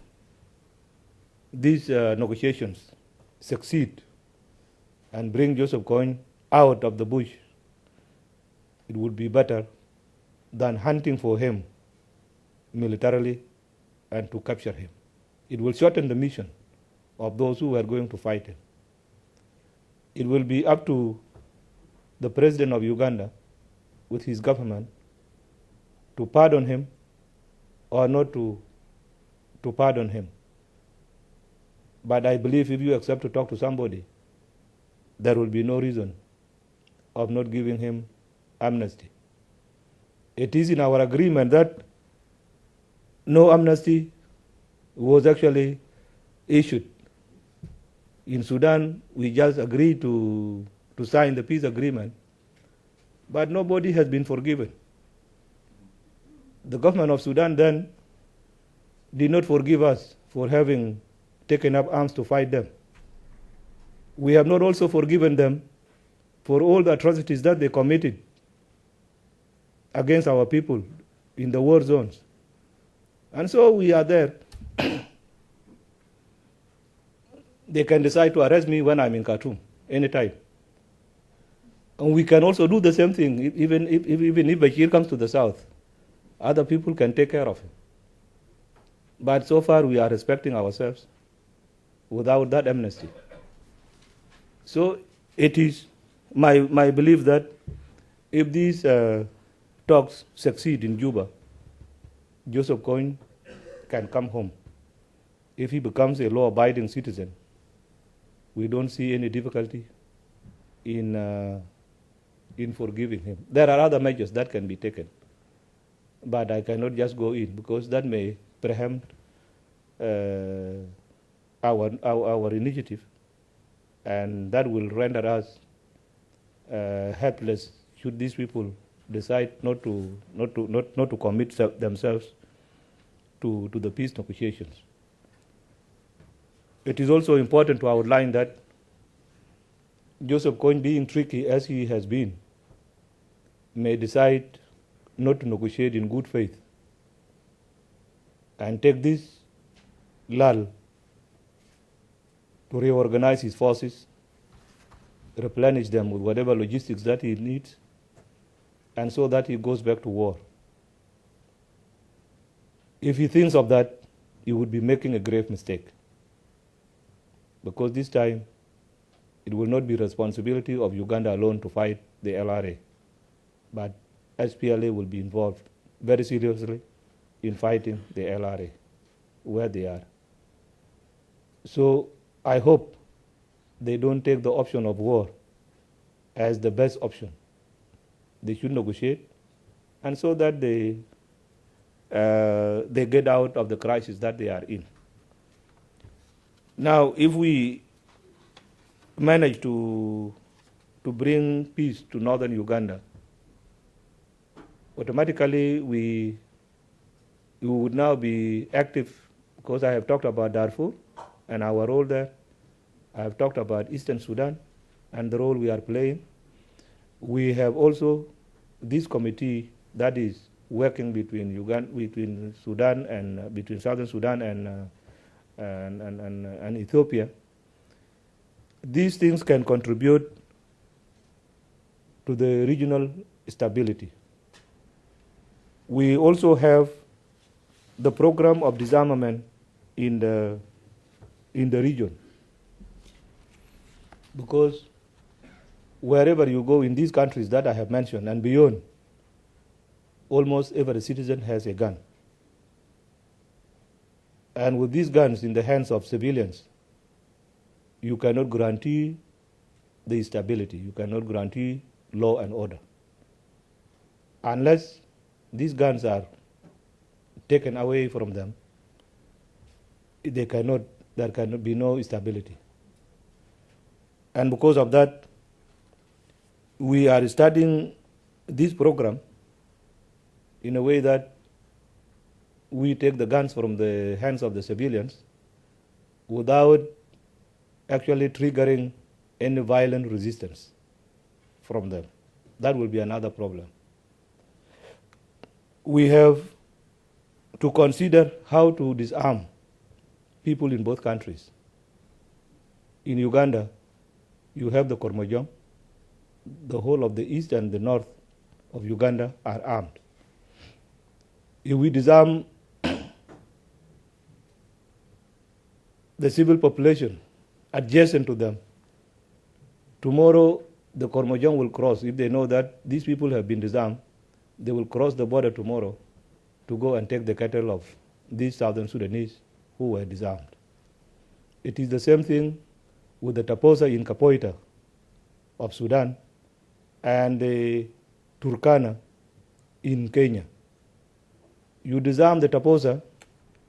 these negotiations succeed and bring Joseph Kony out of the bush, it would be better than hunting for him militarily and to capture him. It will shorten the mission of those who are going to fight him. It will be up to the president of Uganda with his government to pardon him or not to pardon him. But I believe if you accept to talk to somebody, there will be no reason of not giving him amnesty. It is in our agreement that no amnesty was actually issued. In Sudan, we just agreed to sign the peace agreement, but nobody has been forgiven. The government of Sudan then did not forgive us for having taken up arms to fight them. We have not also forgiven them for all the atrocities that they committed against our people in the war zones. And so we are there. They can decide to arrest me when I'm in Khartoum, anytime. And we can also do the same thing, even if Bashir comes to the south. Other people can take care of him. But so far we are respecting ourselves without that amnesty. So it is my belief that if these talks succeed in Juba, Joseph Kony can come home. If he becomes a law-abiding citizen, we don't see any difficulty in forgiving him. There are other measures that can be taken, but I cannot just go in because that may preempt our initiative, and that will render us helpless should these people decide not to commit themselves to the peace negotiations. It is also important to outline that Joseph Kony, being tricky as he has been, may decide not to negotiate in good faith and take this lull to reorganize his forces, replenish them with whatever logistics that he needs, and so that he goes back to war. If he thinks of that, he would be making a grave mistake. Because this time, it will not be responsibility of Uganda alone to fight the LRA, but SPLA will be involved very seriously in fighting the LRA where they are. So I hope they don't take the option of war as the best option. They should negotiate, and so that they get out of the crisis that they are in. Now, if we manage to bring peace to northern Uganda, automatically we would now be active, because I have talked about Darfur and our role there. I have talked about Eastern Sudan and the role we are playing. We have also this committee that is working between Sudan and between Southern Sudan and Ethiopia. These things can contribute to the regional stability. We also have the program of disarmament in the region, because wherever you go in these countries that I have mentioned and beyond, almost every citizen has a gun. And with these guns in the hands of civilians, you cannot guarantee the stability. You cannot guarantee law and order. Unless these guns are taken away from them, there cannot be no stability. And because of that, we are studying this program in a way that we take the guns from the hands of the civilians without actually triggering any violent resistance from them. That will be another problem. We have to consider how to disarm people in both countries. In Uganda, you have the Kormojong. The whole of the east and the north of Uganda are armed. If we disarm the civil population adjacent to them, tomorrow the Kormojong will cross. If they know that these people have been disarmed, they will cross the border tomorrow to go and take the cattle of these Southern Sudanese who were disarmed. It is the same thing with the Taposa in Kapoita of Sudan and the Turkana in Kenya. You disarm the Taposa,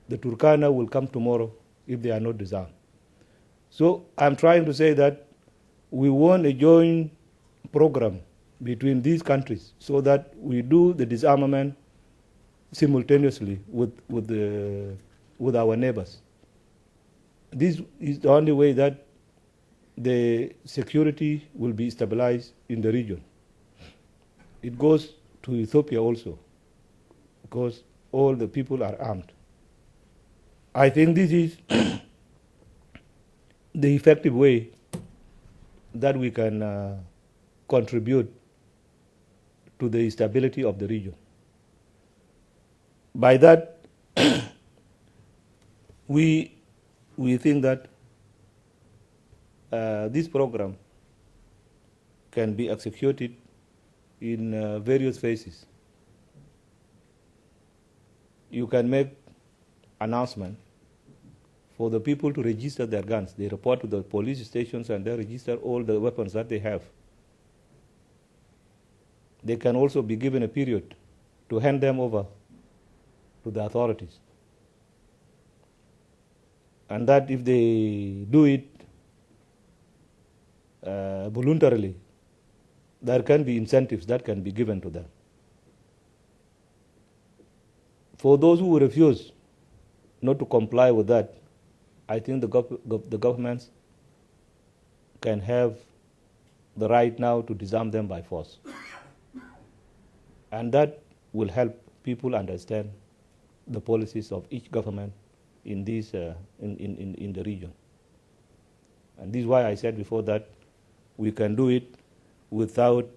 the Turkana will come tomorrow if they are not disarmed. So I'm trying to say that we want a joint program between these countries so that we do the disarmament simultaneously with our neighbors. This is the only way that the security will be stabilized in the region. It goes to Ethiopia also, because all the people are armed. I think this is the effective way that we can contribute to the stability of the region. By that, we think that this program can be executed in various phases. You can make announcement for the people to register their guns. They report to the police stations and they register all the weapons that they have. They can also be given a period to hand them over to the authorities. And that if they do it voluntarily, there can be incentives that can be given to them. For those who refuse not to comply with that, I think the governments can have the right now to disarm them by force. And that will help people understand the policies of each government in this in the region. And this is why I said before that we can do it without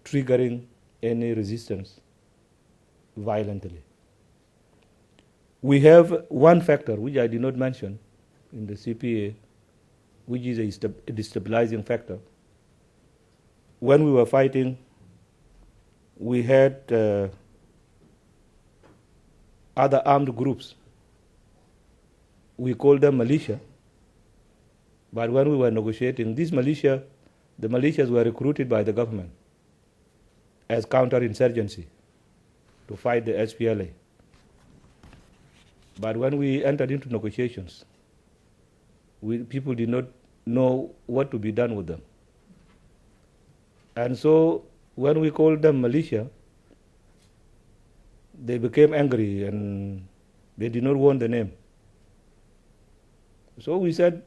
triggering any resistance violently. We have one factor which I did not mention in the CPA, which is a destabilizing factor. When we were fighting, we had other armed groups. We call them militia. But when we were negotiating, these militia, the militias were recruited by the government as counterinsurgency to fight the SPLA. But when we entered into negotiations, people did not know what to be done with them. And so when we called them militia, they became angry and they did not want the name. So we said,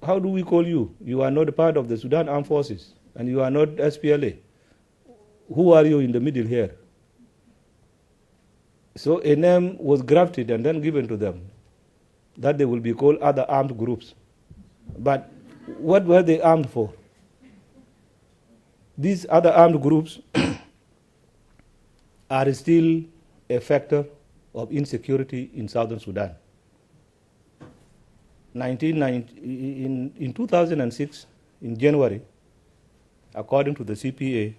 how do we call you? You are not a part of the Sudan Armed Forces and you are not SPLA. Who are you in the middle here? So a name was grafted and then given to them that they will be called other armed groups. But what were they armed for? These other armed groups are still a factor of insecurity in southern Sudan. In 2006, in January, according to the CPA,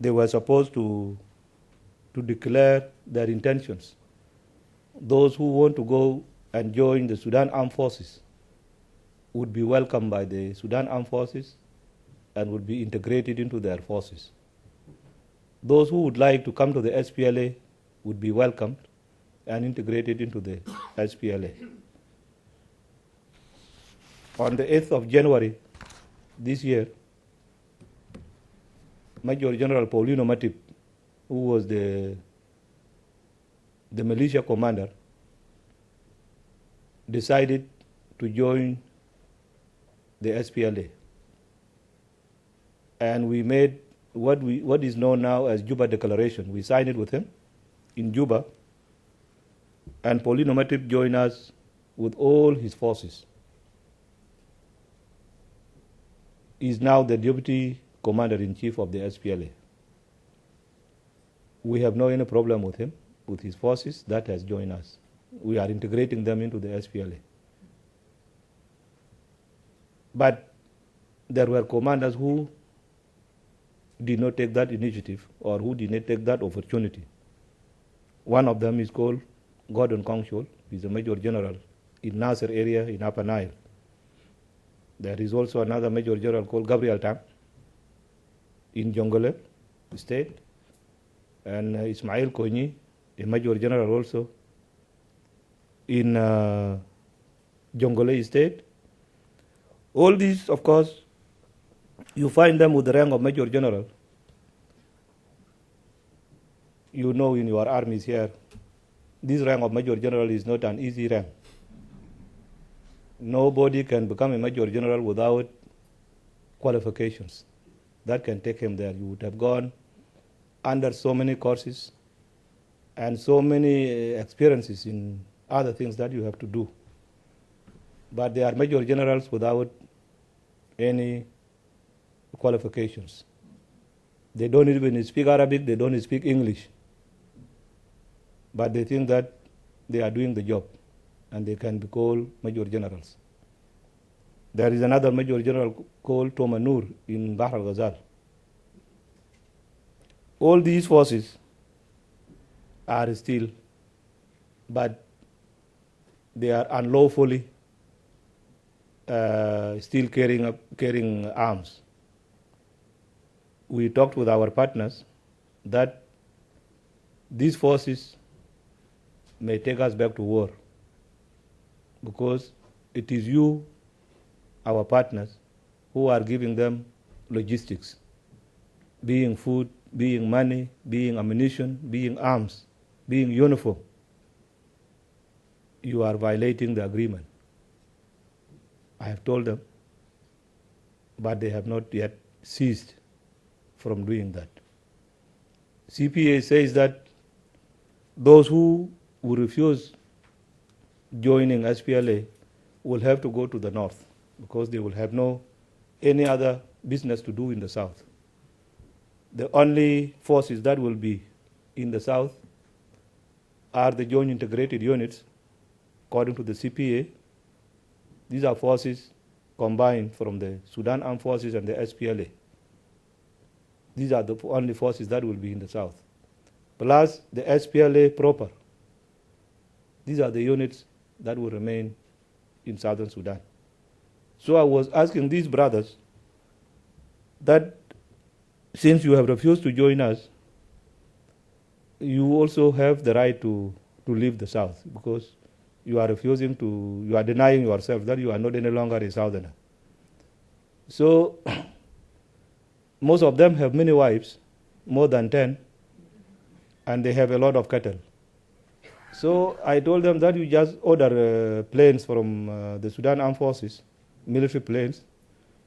they were supposed to declare their intentions. Those who want to go and join the Sudan Armed Forces would be welcomed by the Sudan Armed Forces and would be integrated into their forces. Those who would like to come to the SPLA would be welcomed and integrated into the SPLA. On the 8th of January this year, Major General Paulino Matip, who was the militia commander, decided to join the SPLA. And we made what is known now as Juba Declaration. We signed it with him in Juba, and Paulino Matip joined us with all his forces. He is now the Deputy Commander-in-Chief of the SPLA. We have no any problem with him, with his forces that has joined us. We are integrating them into the SPLA. But there were commanders who did not take that initiative or who did not take that opportunity. One of them is called Gordon Kongshol. He's a Major General in Nasser area in Upper Nile. There is also another Major General called Gabriel Tam in Jonglei State, and Ismail Konyi, a Major General also in Jonglei State. All these, of course, you find them with the rank of Major General. You know in your armies here, this rank of Major General is not an easy rank. Nobody can become a Major General without qualifications. That can take him there. You would have gone under so many courses and so many experiences in other things that you have to do. But they are Major Generals without any qualifications. They don't even speak Arabic, they don't speak English. But they think that they are doing the job and they can be called Major Generals. There is another Major General called Toma Nur in Bahr al-Ghazal. All these forces are still, but they are unlawfully still carrying arms. We talked with our partners that these forces may take us back to war because it is you, our partners, who are giving them logistics, being food, being money, being ammunition, being arms, being uniform. You are violating the agreement. I have told them, but they have not yet ceased from doing that. CPA says that those who who refuse joining SPLA will have to go to the north because they will have no any other business to do in the south. The only forces that will be in the south are the joint integrated units, according to the CPA. These are forces combined from the Sudan Armed Forces and the SPLA. These are the only forces that will be in the south. Plus the SPLA proper. These are the units that will remain in southern Sudan. So I was asking these brothers that since you have refused to join us, you also have the right to leave the south because you are refusing to, you are denying yourself that you are not any longer a southerner. So most of them have many wives, more than 10, and they have a lot of cattle. So I told them that you just order planes from the Sudan Armed Forces, military planes.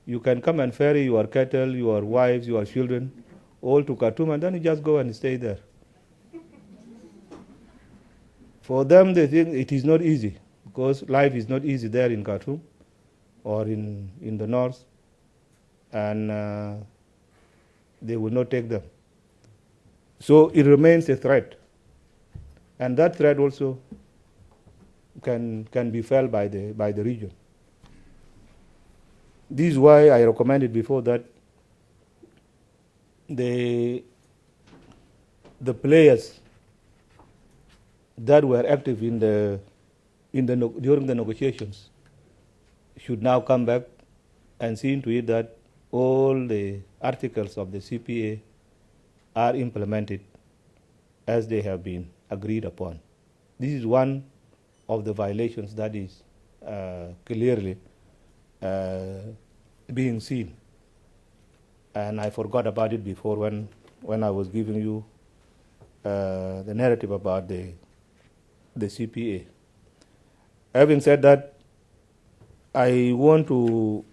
You can come and ferry your cattle, your wives, your children, all to Khartoum, and then you just go and stay there. For them, they think it is not easy because life is not easy there in Khartoum or in the north, and they will not take them. So it remains a threat. And that threat also can be felt by the region. This is why I recommended before that the players that were active during the negotiations should now come back and see into it that all the articles of the CPA are implemented as they have been agreed upon. This is one of the violations that is clearly being seen. And I forgot about it before when I was giving you the narrative about the CPA. Having said that, I want to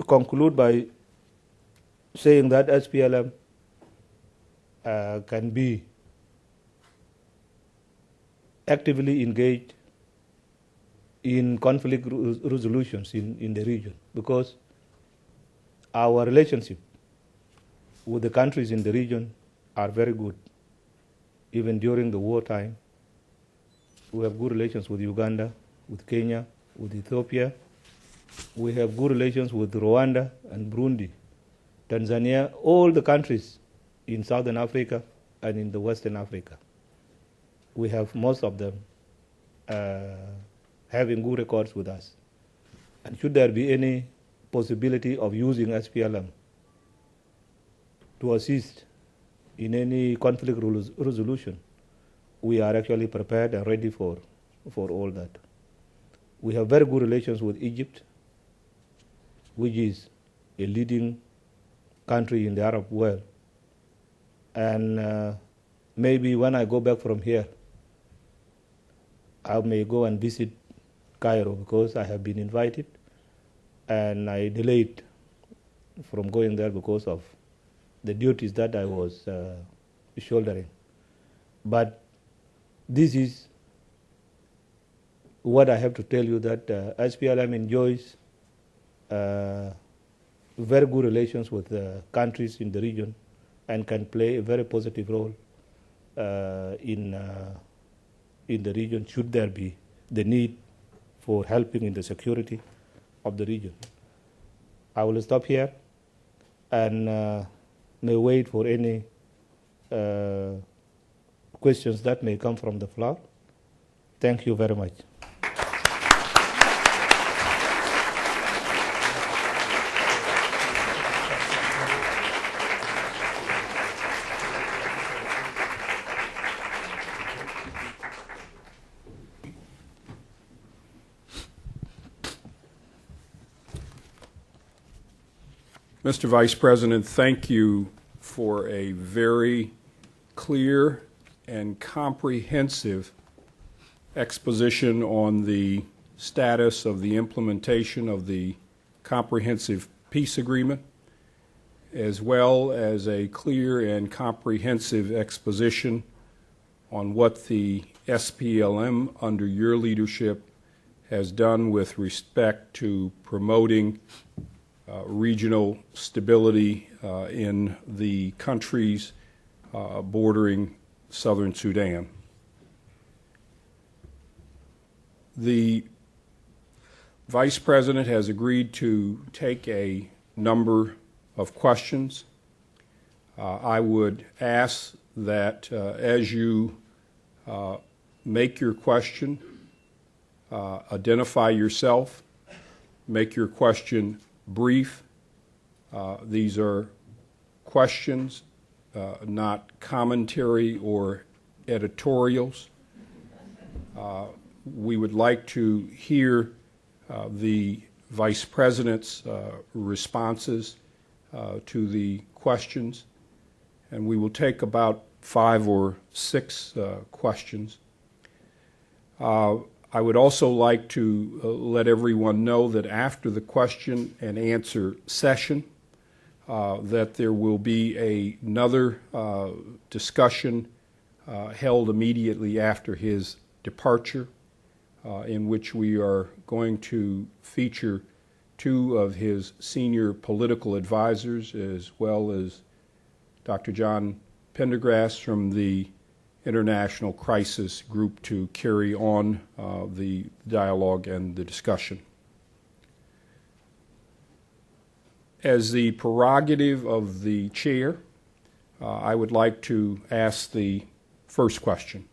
conclude by saying that SPLM can be actively engaged in conflict resolutions in the region because our relationship with the countries in the region are very good. Even during the wartime, we have good relations with Uganda, with Kenya, with Ethiopia. We have good relations with Rwanda and Burundi, Tanzania, all the countries in Southern Africa and in the Western Africa. We have most of them having good records with us. And should there be any possibility of using SPLM to assist in any conflict resolution, we are actually prepared and ready for all that. We have very good relations with Egypt, which is a leading country in the Arab world. And maybe when I go back from here, I may go and visit Cairo because I have been invited, and I delayed from going there because of the duties that I was shouldering. But this is what I have to tell you, that SPLM enjoys very good relations with countries in the region and can play a very positive role in the region should there be the need for helping in the security of the region. I will stop here and may wait for any questions that may come from the floor. Thank you very much. Mr. Vice President, thank you for a very clear and comprehensive exposition on the status of the implementation of the Comprehensive Peace Agreement, as well as a clear and comprehensive exposition on what the SPLM under your leadership has done with respect to promoting regional stability in the countries bordering southern Sudan. The Vice President has agreed to take a number of questions. I would ask that as you make your question, identify yourself, make your question brief. These are questions, not commentary or editorials. We would like to hear the Vice President's responses to the questions, and we will take about 5 or 6 questions. I would also like to let everyone know that after the question and answer session, that there will be another discussion held immediately after his departure, in which we are going to feature 2 of his senior political advisors, as well as Dr. John Pendergrass from the International Crisis Group, to carry on the dialogue and the discussion. As the prerogative of the chair, I would like to ask the first question.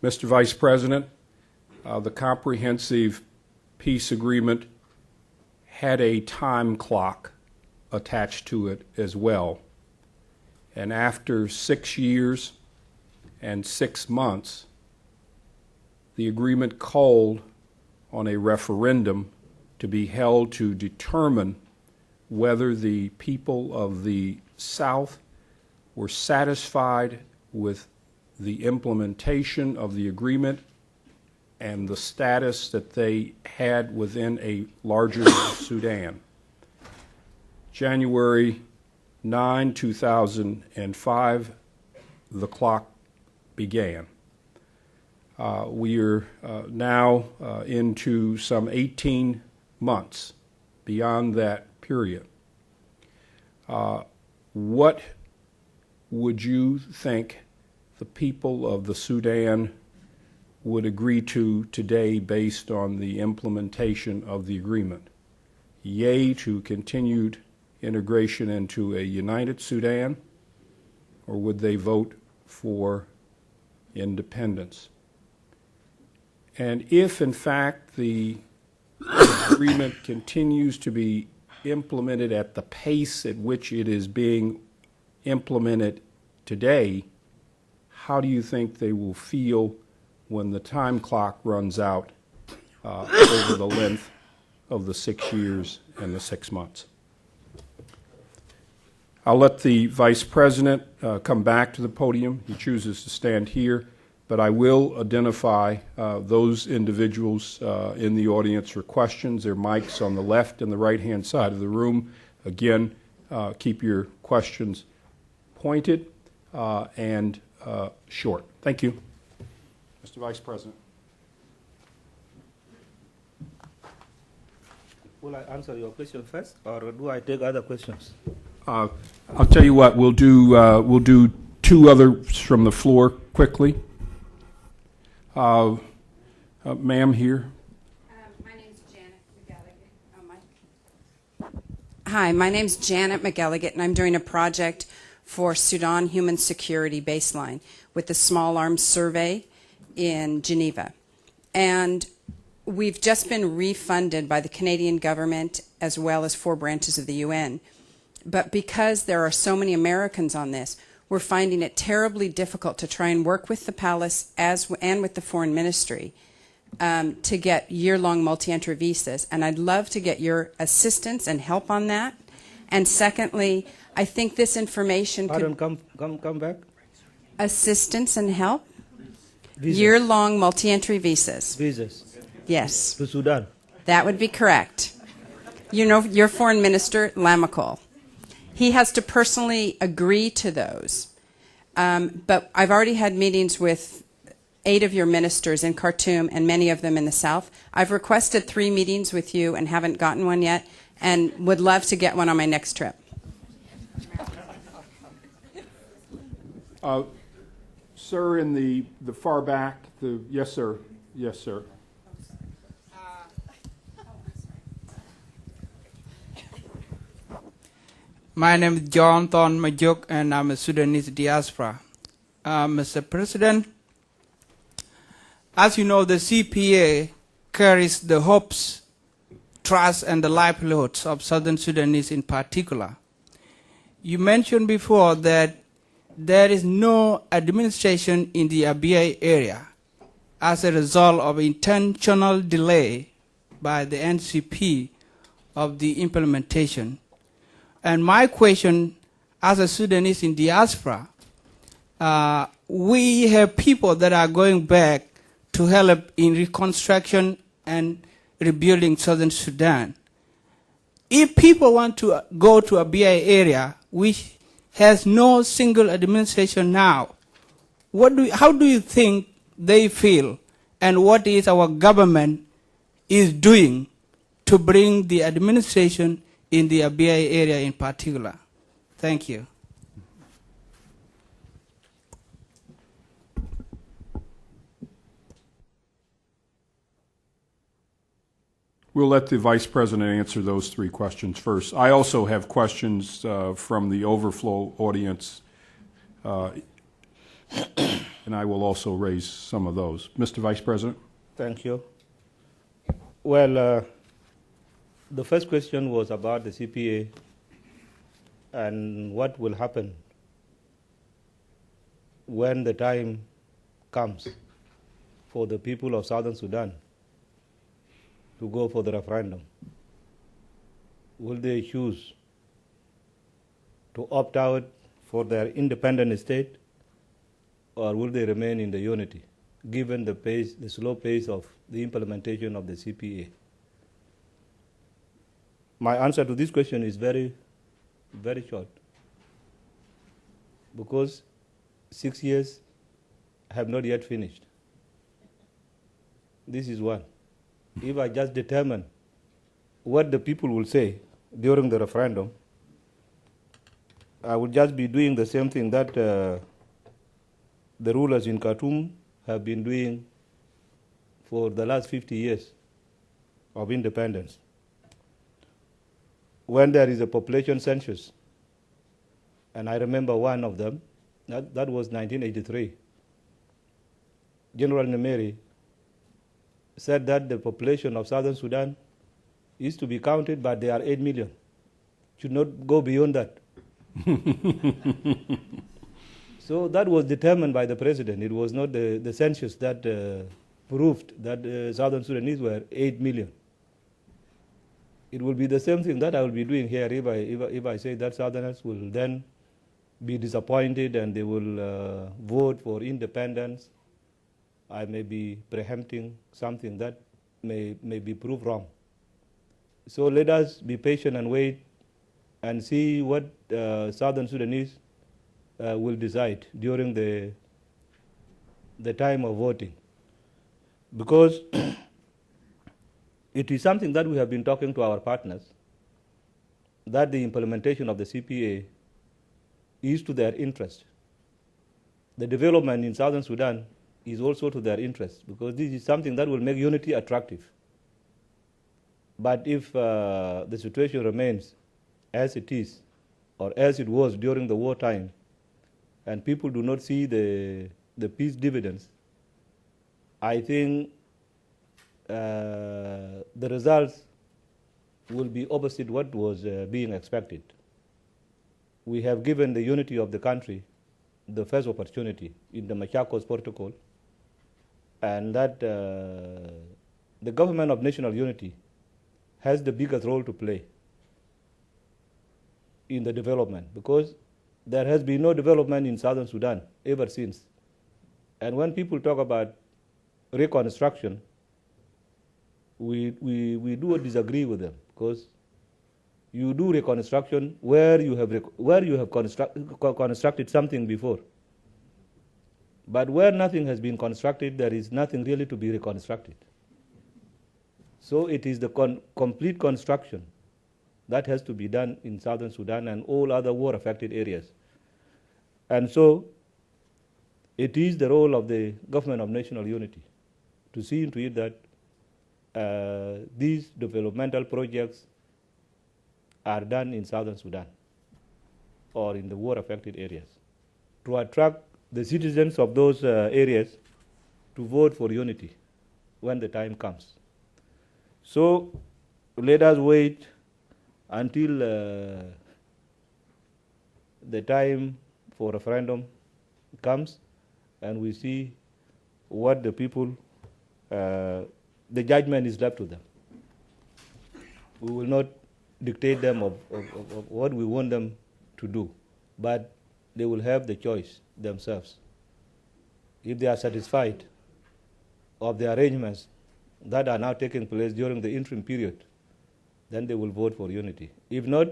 Mr. Vice President, the comprehensive peace agreement had a time clock attached to it as well. And after 6 years and 6 months, the agreement called on a referendum to be held to determine whether the people of the South were satisfied with the implementation of the agreement and the status that they had within a larger Sudan. January 9, 2005, the clock began. We are now into some 18 months beyond that period. What would you think the people of the Sudan would agree to today based on the implementation of the agreement? Yea to continued integration into a united Sudan, or would they vote for independence? And if, in fact, the agreement continues to be implemented at the pace at which it is being implemented today, how do you think they will feel when the time clock runs out over the length of the 6 years and the 6 months? I'll let the Vice President come back to the podium. He chooses to stand here, but I will identify those individuals in the audience for questions. There are mics on the left and the right-hand side of the room. Again, keep your questions pointed and short. Thank you. Mr. Vice President. Will I answer your question first, or do I take other questions? I'll tell you what. We'll do 2 others from the floor quickly. Ma'am here. My name's Janet McElligott. Hi, my name's Janet McElligott, and I'm doing a project for Sudan Human Security Baseline with the Small Arms Survey in Geneva. And we've just been refunded by the Canadian government as well as 4 branches of the UN. But because there are so many Americans on this, we're finding it terribly difficult to try and work with the palace and with the foreign ministry to get year-long multi-entry visas. And I'd love to get your assistance and help on that. And secondly, I think this information could... Come back. Assistance and help? Visas. Year-long multi-entry visas. Visas. Yes. To Sudan. That would be correct. You know, your foreign minister, Lamakol. He has to personally agree to those. But I've already had meetings with 8 of your ministers in Khartoum and many of them in the south. I've requested 3 meetings with you and haven't gotten one yet, and would love to get one on my next trip. Sir, in the far back, yes, sir. Yes, sir. My name is John Thon Majuk, and I'm a Sudanese diaspora. Mr. President, as you know, the CPA carries the hopes, trust, and the livelihoods of Southern Sudanese in particular. You mentioned before that there is no administration in the Abyei area as a result of intentional delay by the NCP of the implementation. And my question, as a Sudanese in diaspora, we have people that are going back to help in reconstruction and rebuilding Southern Sudan. If people want to go to a BI area which has no single administration now, how do you think they feel, and what is our government is doing to bring the administration in the Abyei area in particular? Thank you. We'll let the Vice President answer those 3 questions first. I also have questions from the overflow audience, and I will also raise some of those. Mr. Vice President? Thank you. Well, the first question was about the CPA and what will happen when the time comes for the people of Southern Sudan to go for the referendum. Will they choose to opt out for their independent state, or will they remain in the unity, given the pace, the slow pace of the implementation of the CPA? My answer to this question is very, very short, because 6 years have not yet finished. This is one. If I just determine what the people will say during the referendum, I will just be doing the same thing that the rulers in Khartoum have been doing for the last 50 years of independence. When there is a population census, and I remember one of them, that was 1983, General Nemeri said that the population of Southern Sudan is to be counted, but they are 8 million. Should not go beyond that. So that was determined by the president. It was not the census that proved that Southern Sudanese were 8 million. It will be the same thing that I will be doing here if I say that Southerners will then be disappointed and they will vote for independence. I may be preempting something that may be proved wrong. So let us be patient and wait and see what Southern Sudanese will decide during the time of voting. Because it is something that we have been talking to our partners, that the implementation of the CPA is to their interest. The development in Southern Sudan is also to their interest, because this is something that will make unity attractive. But if the situation remains as it is, or as it was during the wartime, and people do not see the peace dividends, I think the results will be opposite what was being expected. We have given the unity of the country the first opportunity in the Machakos Protocol, and that the government of national unity has the biggest role to play in the development, because there has been no development in Southern Sudan ever since. And when people talk about reconstruction, we do disagree with them, because You do reconstruction where you have constructed something before. But where nothing has been constructed, there is nothing really to be reconstructed. So it is the complete construction that has to be done in southern Sudan and all other war-affected areas. And so it is the role of the government of national unity to see into it that these developmental projects are done in southern Sudan or in the war-affected areas to attract the citizens of those areas to vote for unity when the time comes. So let us wait until the time for referendum comes and we see what the people, the judgment is left to them. We will not dictate them of what we want them to do, but they will have the choice themselves. If they are satisfied of the arrangements that are now taking place during the interim period, then they will vote for unity. If not,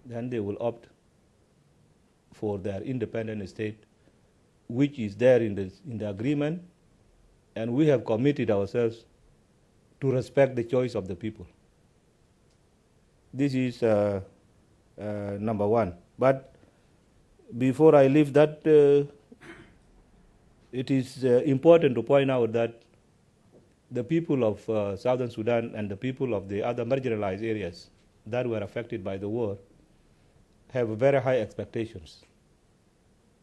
then they will opt for their independent state, which is there in the agreement, and we have committed ourselves to respect the choice of the people. This is number one. But before I leave that, it is important to point out that the people of southern Sudan and the people of the other marginalized areas that were affected by the war have very high expectations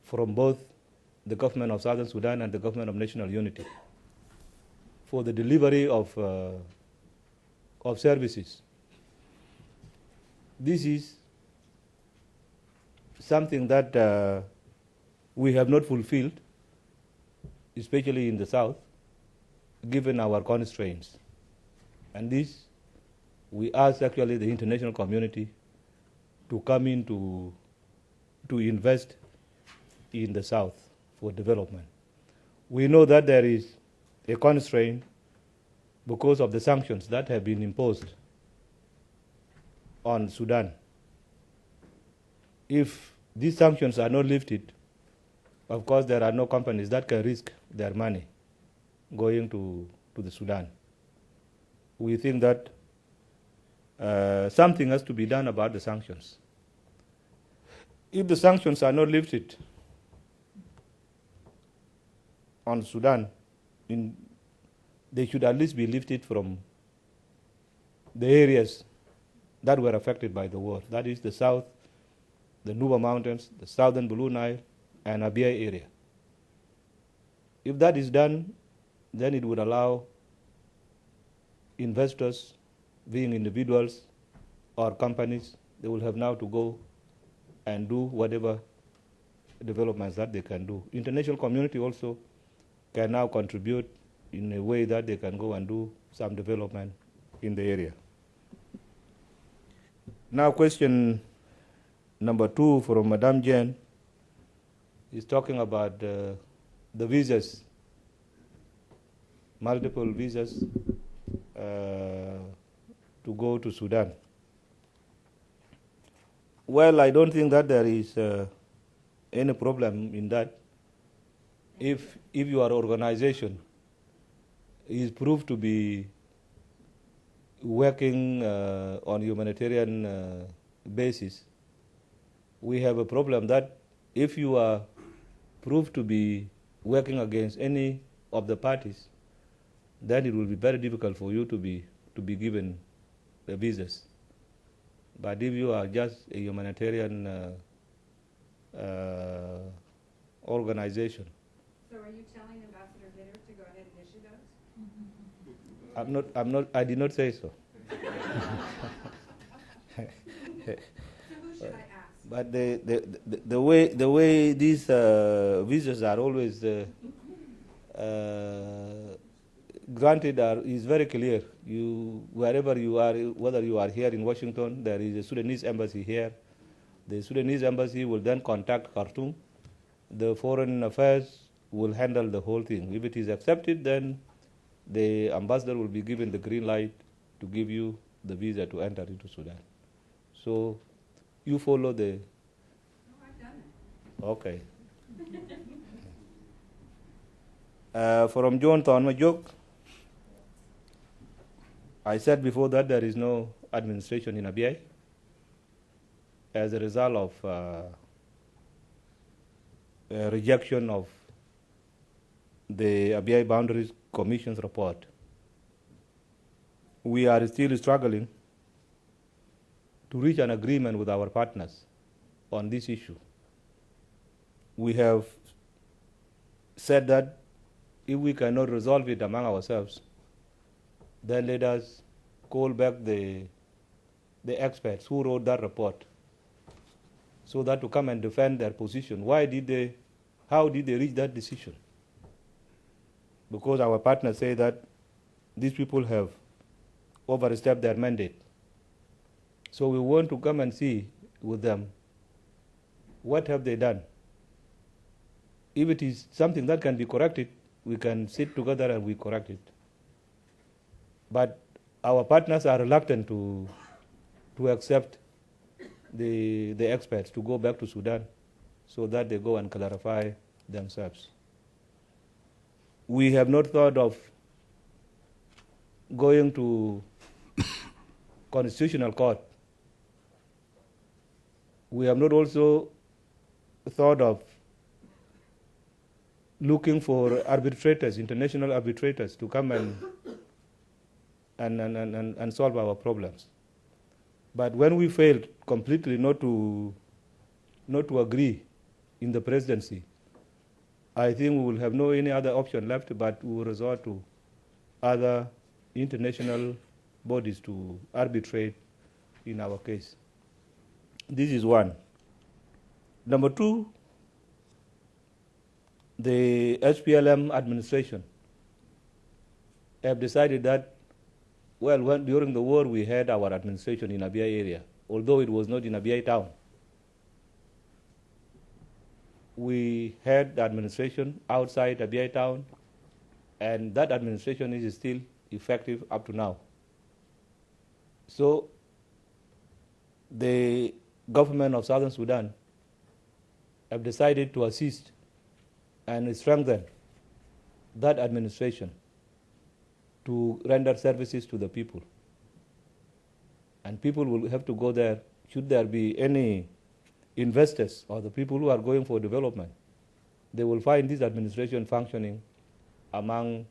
from both the government of southern Sudan and the government of national unity for the delivery of services. This is something that we have not fulfilled, especially in the south, given our constraints. And this, we ask actually the international community to come in to invest in the south for development. We know that there is a constraint because of the sanctions that have been imposed on Sudan. If these sanctions are not lifted, of course there are no companies that can risk their money going to the Sudan. We think that something has to be done about the sanctions. If the sanctions are not lifted on Sudan, they should at least be lifted from the areas that were affected by the war. That is the south, the Nuba Mountains, the southern Blue Nile, and Abyei area. If that is done, then it would allow investors, being individuals or companies, they will have now to go and do whatever developments that they can do. International community also can now contribute in a way that they can go and do some development in the area. Now question number 2 from Madame Jane is talking about the visas, multiple visas to go to Sudan. Well, I don't think that there is any problem in that. If your organization is proved to be working on humanitarian basis, we have a problem that if you are proved to be working against any of the parties, then it will be very difficult for you to be given the visas. But if you are just a humanitarian organization. So are you telling Ambassador Gitter to go ahead and issue those? I did not say so. So who should I ask? But the way these visas are always granted is very clear. Wherever you are, whether you are here in Washington, there is a Sudanese embassy here. The Sudanese embassy will then contact Khartoum. The Foreign Affairs will handle the whole thing. If it is accepted, then the ambassador will be given the green light to give you the visa to enter into Sudan. So you follow the... No, I've done it. Okay. From John Thornmajuk, I said before that there is no administration in Abyei as a result of a rejection of the Abyei Boundaries Commission's report. We are still struggling to reach an agreement with our partners on this issue. We have said that if we cannot resolve it among ourselves, then let us call back the experts who wrote that report so that to come and defend their position. How did they reach that decision? Because our partners say that these people have overstepped their mandate. So we want to come and see with them what have they done. If it is something that can be corrected, we can sit together and we correct it. But our partners are reluctant to accept the experts to go back to Sudan so that they go and clarify themselves. We have not thought of going to constitutional court. We have not also thought of looking for arbitrators, international arbitrators, to come and solve our problems. But when we failed completely not to agree in the presidency, I think we will have no any other option left but we will resort to other international bodies to arbitrate in our case. This is one. Number two, the SPLM administration have decided that, well, during the war we had our administration in Abyei area, although it was not in Abyei town. We had the administration outside Abyei town, and that administration is still effective up to now. So the government of Southern Sudan have decided to assist and strengthen that administration to render services to the people. And people will have to go there should there be any investors or the people who are going for development. They will find this administration functioning among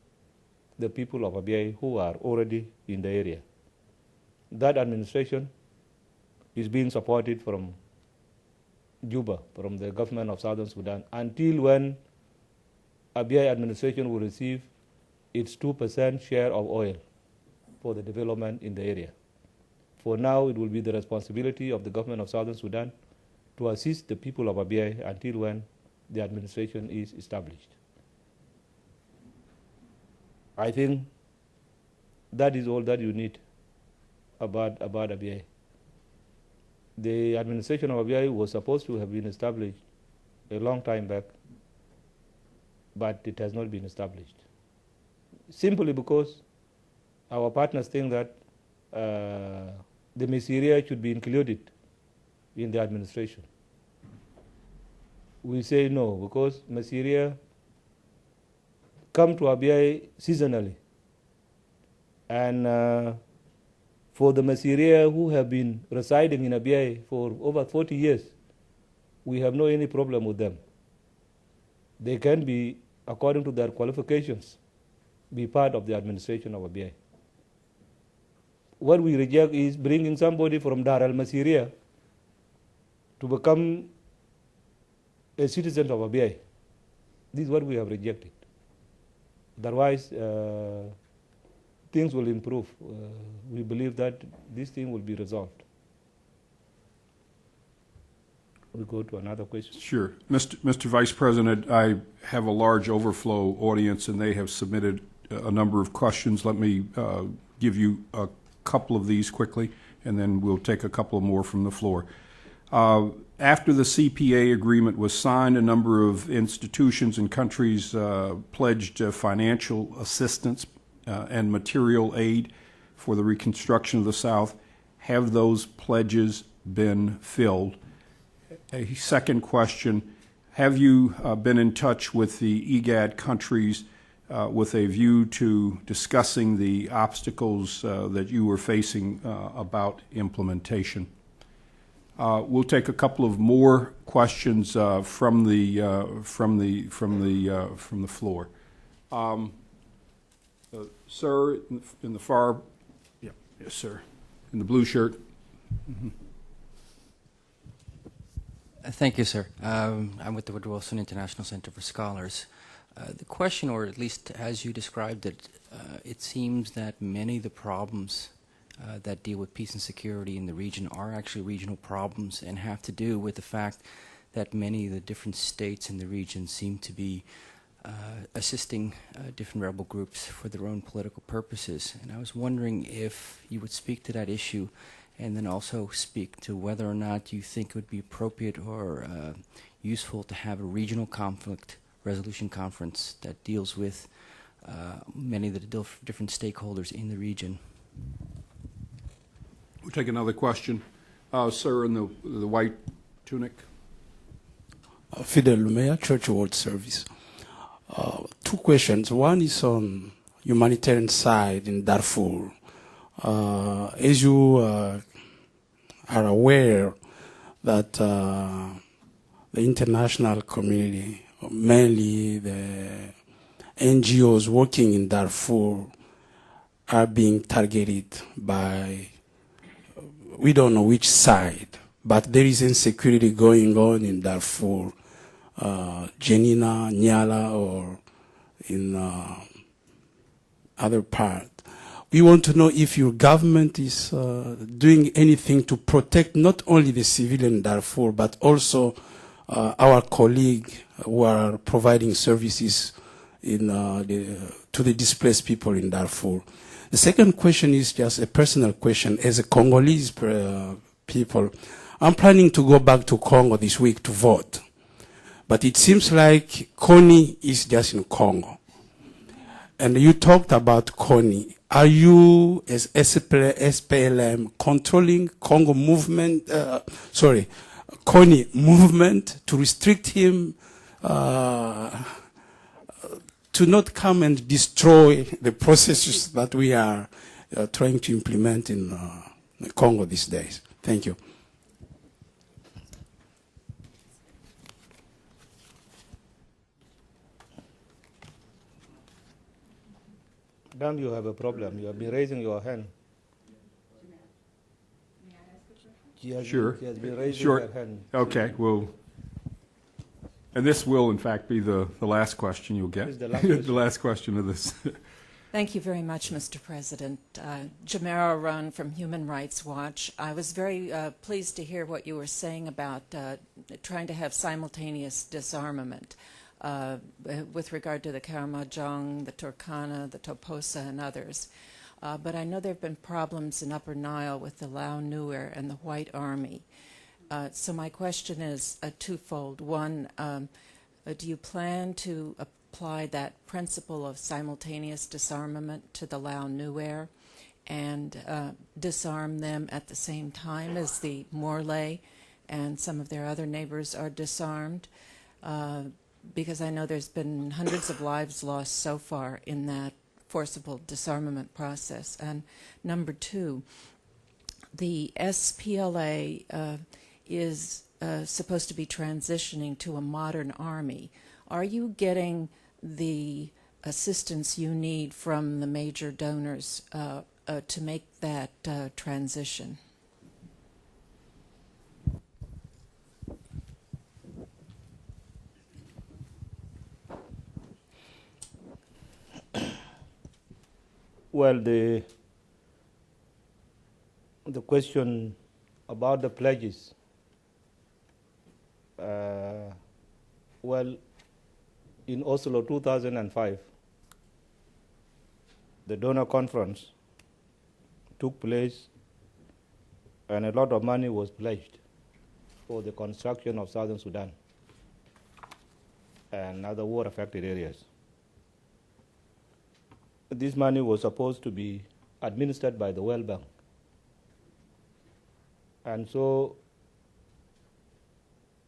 the people of Abyei who are already in the area. That administration is being supported from Juba, from the government of Southern Sudan, until when Abyei administration will receive its 2% share of oil for the development in the area. For now, it will be the responsibility of the government of Southern Sudan to assist the people of Abyei until when the administration is established. I think that is all that you need about Abyei. The administration of Abyei was supposed to have been established a long time back, but it has not been established. Simply because our partners think that the Messiria should be included in the administration. We say no, because Messiria come to Abyei seasonally. And for the Messiria who have been residing in Abyei for over 40 years, we have no any problem with them. They can be, according to their qualifications, be part of the administration of Abyei. What we reject is bringing somebody from Dar al-Masiria to become a citizen of Abyei. This is what we have rejected. Otherwise, things will improve. We believe that this thing will be resolved. We go to another question. Sure. Mr. Vice President, I have a large overflow audience, and they have submitted a number of questions. Let me give you a couple of these quickly, and then we'll take a couple more from the floor. After the CPA agreement was signed, a number of institutions and countries pledged financial assistance and material aid for the reconstruction of the South. Have those pledges been filled? A second question, have you been in touch with the IGAD countries with a view to discussing the obstacles that you were facing about implementation? We'll take a couple of more questions from the floor. Sir, in the far, yeah, yes, sir, in the blue shirt. Mm-hmm. Thank you, sir. I'm with the Woodrow Wilson International Center for Scholars. The question, or at least as you described it, it seems that many of the problems that deal with peace and security in the region are actually regional problems and have to do with the fact that many of the different states in the region seem to be assisting different rebel groups for their own political purposes. And I was wondering if you would speak to that issue and then also speak to whether or not you think it would be appropriate or useful to have a regional conflict resolution conference that deals with many of the different stakeholders in the region. We'll take another question. Sir, in the white tunic. Fidel Lumea, Church World Service. Two questions. One is on humanitarian side in Darfur. As you are aware that the international community, mainly the NGOs working in Darfur, are being targeted by, we don't know which side, but there is insecurity going on in Darfur, Jenina, Nyala, or in other part. We want to know if your government is doing anything to protect not only the civilian in Darfur, but also our colleagues who are providing services in, to the displaced people in Darfur. The second question is just a personal question. As a Congolese people, I'm planning to go back to Congo this week to vote. But it seems like Kony is just in Congo. And you talked about Kony. Are you, as SPLM, controlling Congo movement, Kony movement to restrict him to not come and destroy the processes that we are trying to implement in Congo these days? Thank you. Madam, you have a problem. You have been raising your hand. Sure. She has been raising Sure. her hand. Okay, well, and this will, in fact, be the last question you'll get. This is the last question. The last question of this. Thank you very much, Mr. President. Jamara Run from Human Rights Watch. I was very pleased to hear what you were saying about trying to have simultaneous disarmament with regard to the Karamojong, the Turkana, the Toposa, and others. But I know there have been problems in Upper Nile with the Lao Nuer and the White Army. So my question is twofold. One, do you plan to apply that principle of simultaneous disarmament to the Lao Nuer and disarm them at the same time as the Morley and some of their other neighbors are disarmed? Because I know there's been hundreds of lives lost so far in that forcible disarmament process. And number two, the SPLA is supposed to be transitioning to a modern army. Are you getting the assistance you need from the major donors to make that transition? Well, the question about the pledges, well, in Oslo 2005, the donor conference took place and a lot of money was pledged for the construction of Southern Sudan and other war-affected areas. This money was supposed to be administered by the World Bank. And so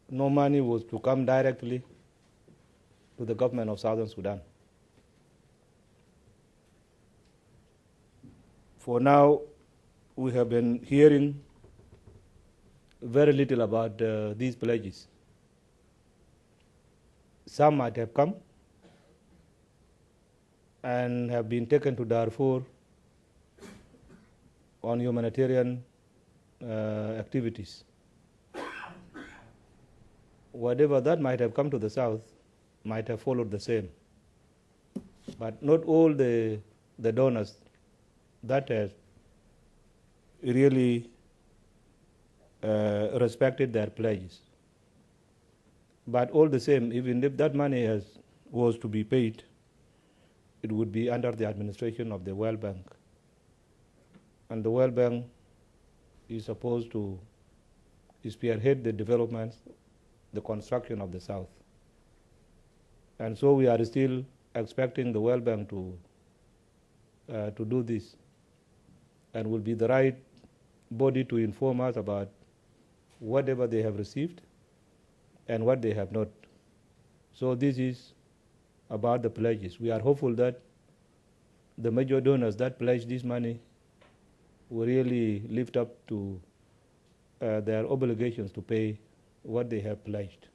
no money was to come directly to the government of Southern Sudan. For now, we have been hearing very little about these pledges. Some might have come and have been taken to Darfur on humanitarian activities. Whatever that might have come to the south might have followed the same. But not all the donors that have really respected their pledges. But all the same, even if that money was to be paid, it would be under the administration of the World Bank. And the World Bank is supposed to spearhead the developments, the construction of the South. And so we are still expecting the World Bank to do this, and will be the right body to inform us about whatever they have received and what they have not. So this is about the pledges. We are hopeful that the major donors that pledge this money will really live up to their obligations to pay what they have pledged.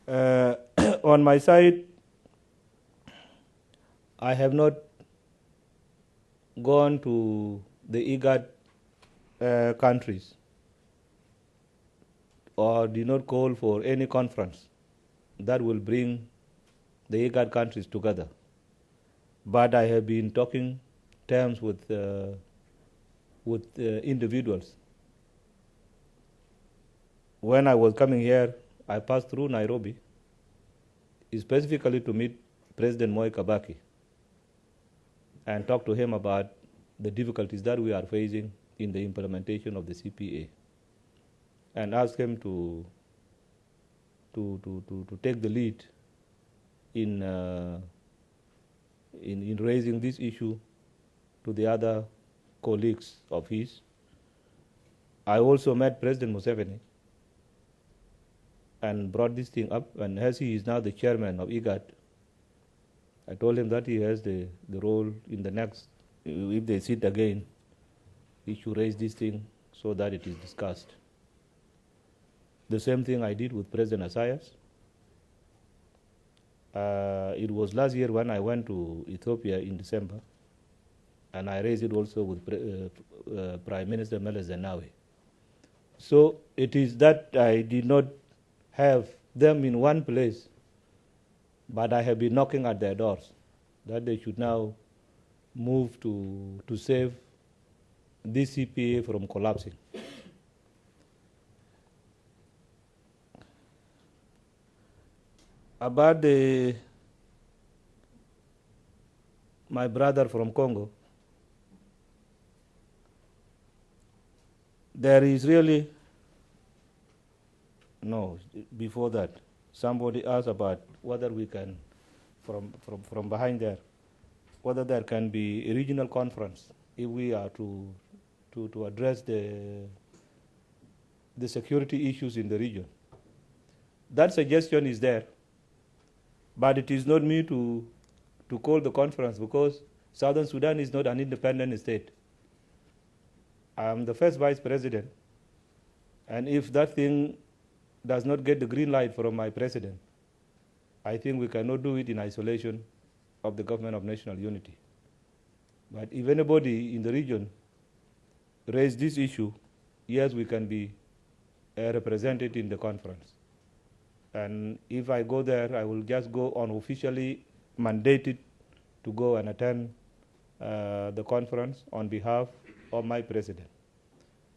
On my side, I have not gone to the IGAD countries or did not call for any conference that will bring the IGAD countries together. But I have been talking terms with individuals. When I was coming here, I passed through Nairobi, specifically to meet President Moi Kibaki and talk to him about the difficulties that we are facing in the implementation of the CPA, and ask him to take the lead in raising this issue to the other colleagues of his. I also met President Museveni and brought this thing up, and as he is now the chairman of IGAD, I told him that he has the role in the next, if they sit again, he should raise this thing so that it is discussed. The same thing I did with President Asayas. It was last year when I went to Ethiopia in December, and I raised it also with Prime Minister Meles Zenawi. So it is that I did not have them in one place, but I have been knocking at their doors that they should now move to save this CPA from collapsing. About my brother from Congo, there is really, no, before that, somebody asked about whether we can, from behind there, whether there can be a regional conference if we are to address the security issues in the region. That suggestion is there, but it is not me to call the conference, because Southern Sudan is not an independent state. I am the first vice president, and if that thing does not get the green light from my president, I think we cannot do it in isolation of the government of national unity. But if anybody in the region raise this issue, yes, we can be represented in the conference. And if I go there, I will just go unofficially mandated to go and attend the conference on behalf of my president.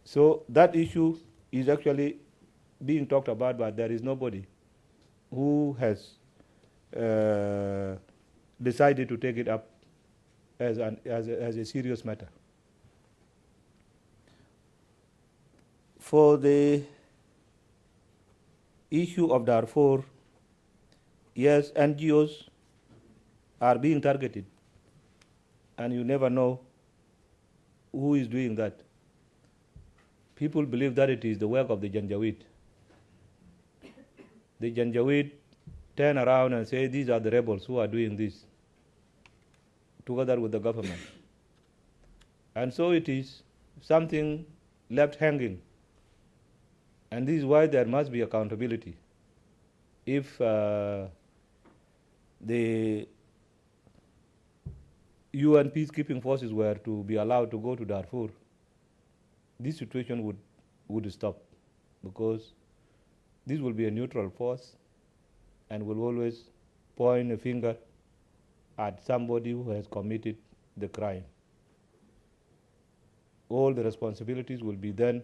So that issue is actually being talked about, but there is nobody who has decided to take it up as a serious matter. For the issue of Darfur, yes, NGOs are being targeted and you never know who is doing that. People believe that it is the work of the Janjaweed. The Janjaweed turn around and say, these are the rebels who are doing this, together with the government. And so it is something left hanging. And this is why there must be accountability. If the UN peacekeeping forces were to be allowed to go to Darfur, this situation would stop, because this will be a neutral force and will always point a finger at somebody who has committed the crime. All the responsibilities will be then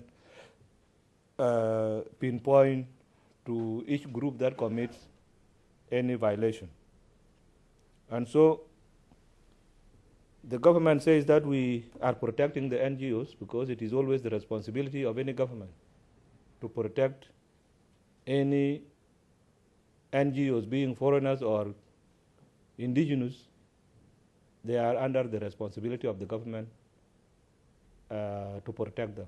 pinpoint to each group that commits any violation. And so the government says that we are protecting the NGOs because it is always the responsibility of any government to protect any NGOs, being foreigners or indigenous. They are under the responsibility of the government to protect them.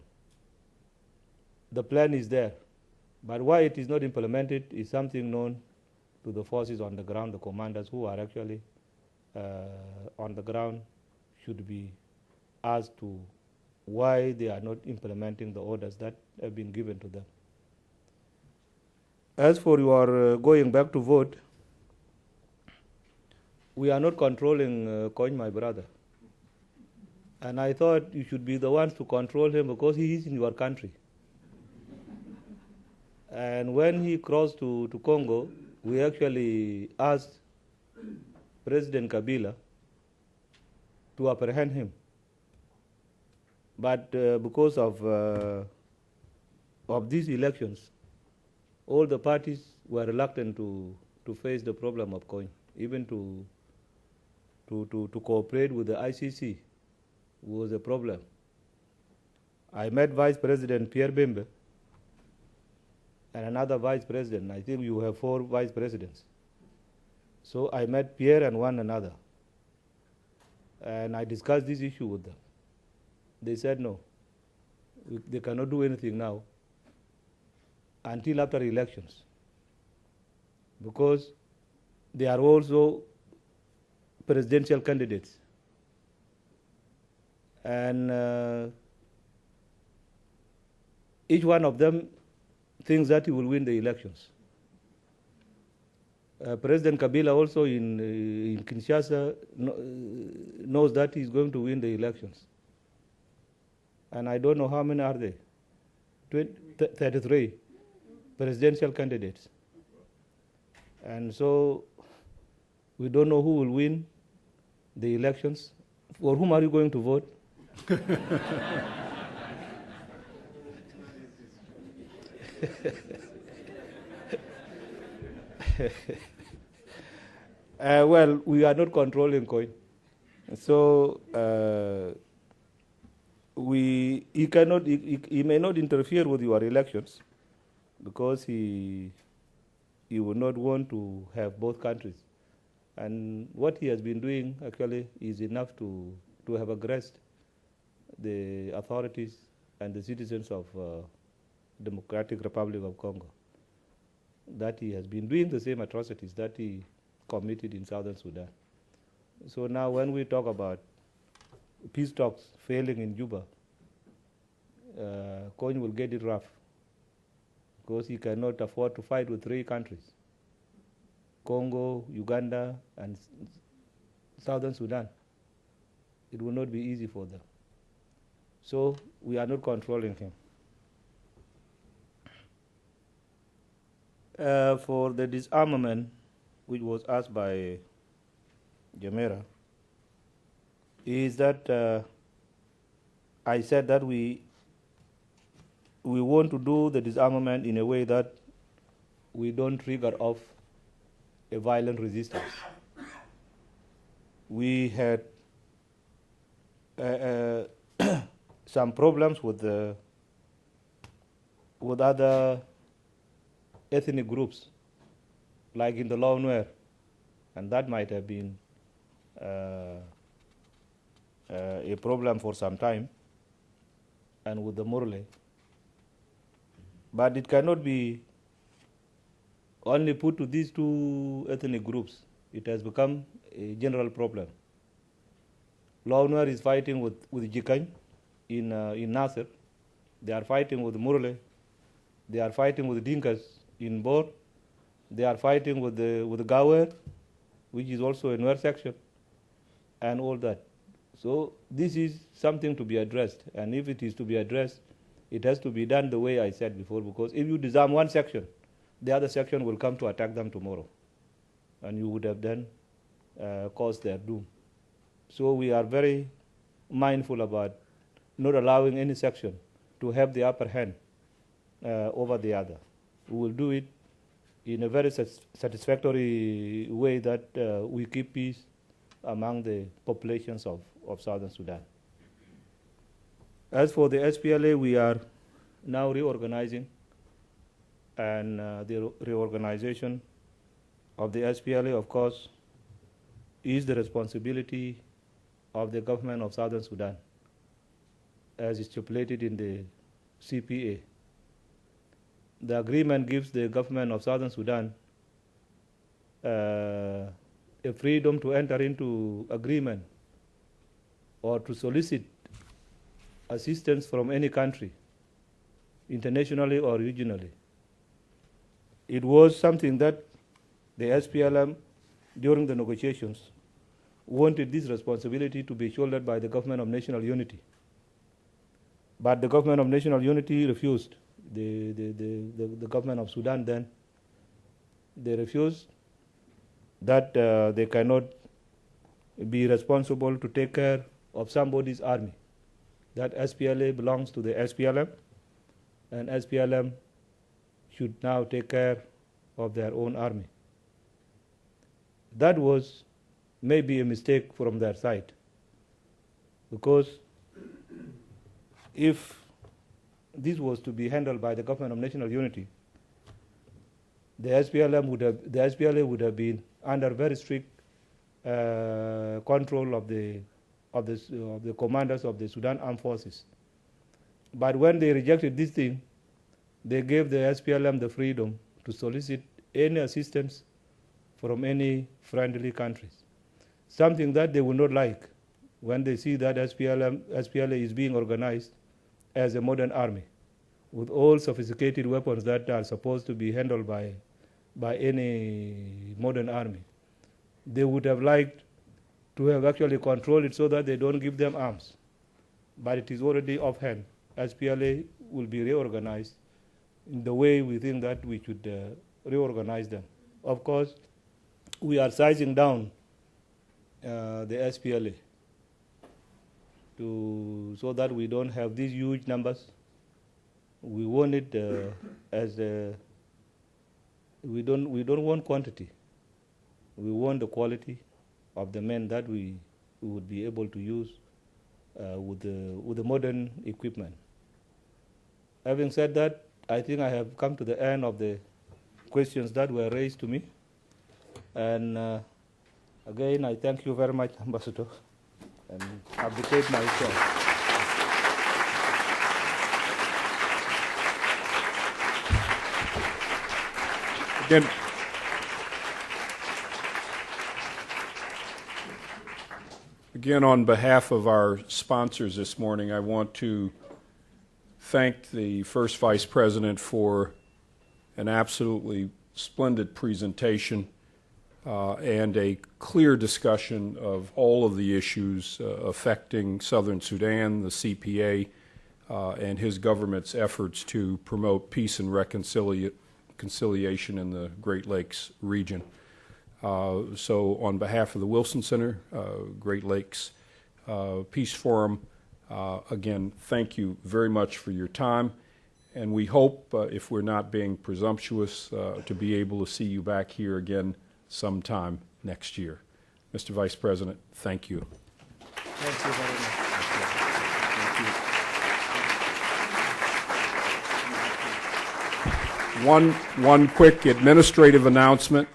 The plan is there, but why it is not implemented is something known to the forces on the ground. The commanders who are actually on the ground should be asked to why they are not implementing the orders that have been given to them. As for your going back to vote, we are not controlling Koin, my brother. And I thought you should be the ones to control him because he is in your country. And when he crossed to Congo, we actually asked President Kabila to apprehend him. But because of these elections, all the parties were reluctant to face the problem of Koin, even to cooperate with the ICC was a problem. I met Vice President Pierre Bembe and another vice president. I think you have 4 vice presidents. So I met Pierre and one another, and I discussed this issue with them. They said no, they cannot do anything now until after elections, because they are also presidential candidates. And each one of them thinks that he will win the elections. President Kabila also in Kinshasa knows that he's going to win the elections. And I don't know how many are they, 33 presidential candidates. And so we don't know who will win the elections. For whom are you going to vote? Well, we are not controlling Koin. So he may not interfere with your elections because he would not want to have both countries. And what he has been doing actually is enough to have aggressed the authorities and the citizens of Democratic Republic of Congo, that he has been doing the same atrocities that he committed in southern Sudan. So now when we talk about peace talks failing in Juba, Koin will get it rough because he cannot afford to fight with 3 countries, Congo, Uganda, and southern Sudan. It will not be easy for them. So we are not controlling him. For the disarmament, which was asked by Jamera, is that I said that we want to do the disarmament in a way that we don't trigger off a violent resistance. We had some problems with other ethnic groups, like in the Law Nuer, and that might have been a problem for some time, and with the Murle. But it cannot be only put to these two ethnic groups. It has become a general problem. Law Nuer is fighting with Jikany in Nasser. They are fighting with Murle. They are fighting with Dinkas in Bor. They are fighting with the Gawer, which is also a Nuer section, and all that. So this is something to be addressed, and if it is to be addressed, it has to be done the way I said before, because if you disarm one section, the other section will come to attack them tomorrow, and you would have then caused their doom. So we are very mindful about not allowing any section to have the upper hand over the other. We will do it in a very satisfactory way that we keep peace among the populations of Southern Sudan. As for the SPLA, we are now reorganizing, and the reorganization of the SPLA, of course, is the responsibility of the government of Southern Sudan, as stipulated in the CPA. The agreement gives the government of Southern Sudan a freedom to enter into agreement or to solicit assistance from any country, internationally or regionally. It was something that the SPLM, during the negotiations, wanted this responsibility to be shouldered by the government of national unity. But the government of national unity refused. The government of Sudan then, they refused that they cannot be responsible to take care of somebody's army. That SPLA belongs to the SPLM, and SPLM should now take care of their own army. That was maybe a mistake from their side, because if this was to be handled by the government of national unity, the SPLA would have been under very strict control of the commanders of the Sudan Armed Forces. But when they rejected this thing, they gave the SPLM the freedom to solicit any assistance from any friendly countries, something that they would not like when they see that SPLA is being organized as a modern army with all sophisticated weapons that are supposed to be handled by any modern army. They would have liked to have actually controlled it so that they don't give them arms. But it is already offhand. SPLA will be reorganized in the way we think that we should reorganize them. Of course, we are sizing down the SPLA so that we don't have these huge numbers. We want it we don't want quantity. We want the quality of the men that we would be able to use with the modern equipment. Having said that, I think I have come to the end of the questions that were raised to me. And again, I thank you very much, Ambassador, and abdicate myself. Again, on behalf of our sponsors this morning, I want to thank the First Vice President for an absolutely splendid presentation and a clear discussion of all of the issues affecting Southern Sudan, the CPA, and his government's efforts to promote peace and reconciliation in the Great Lakes region. So on behalf of the Wilson Center, Great Lakes Peace Forum, again, thank you very much for your time. And we hope, if we're not being presumptuous, to be able to see you back here again sometime next year. Mr. Vice President, thank you. Thank you very much. One quick administrative announcement.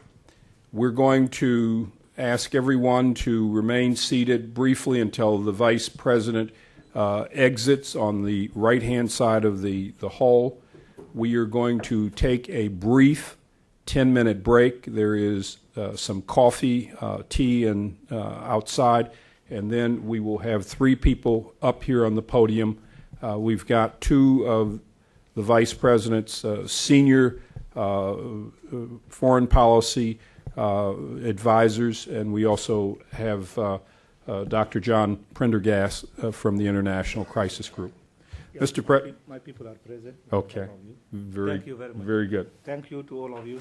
We're going to ask everyone to remain seated briefly until the Vice President exits on the right-hand side of the hall. We are going to take a brief 10-minute break. There is some coffee, tea, and outside, and then we will have 3 people up here on the podium. We've got 2 of the Vice President's senior foreign policy advisors, and we also have Dr. John Prendergast from the International Crisis Group. Yes, Mr. my people are present. Okay. Thank you very much. Very good. Thank you to all of you.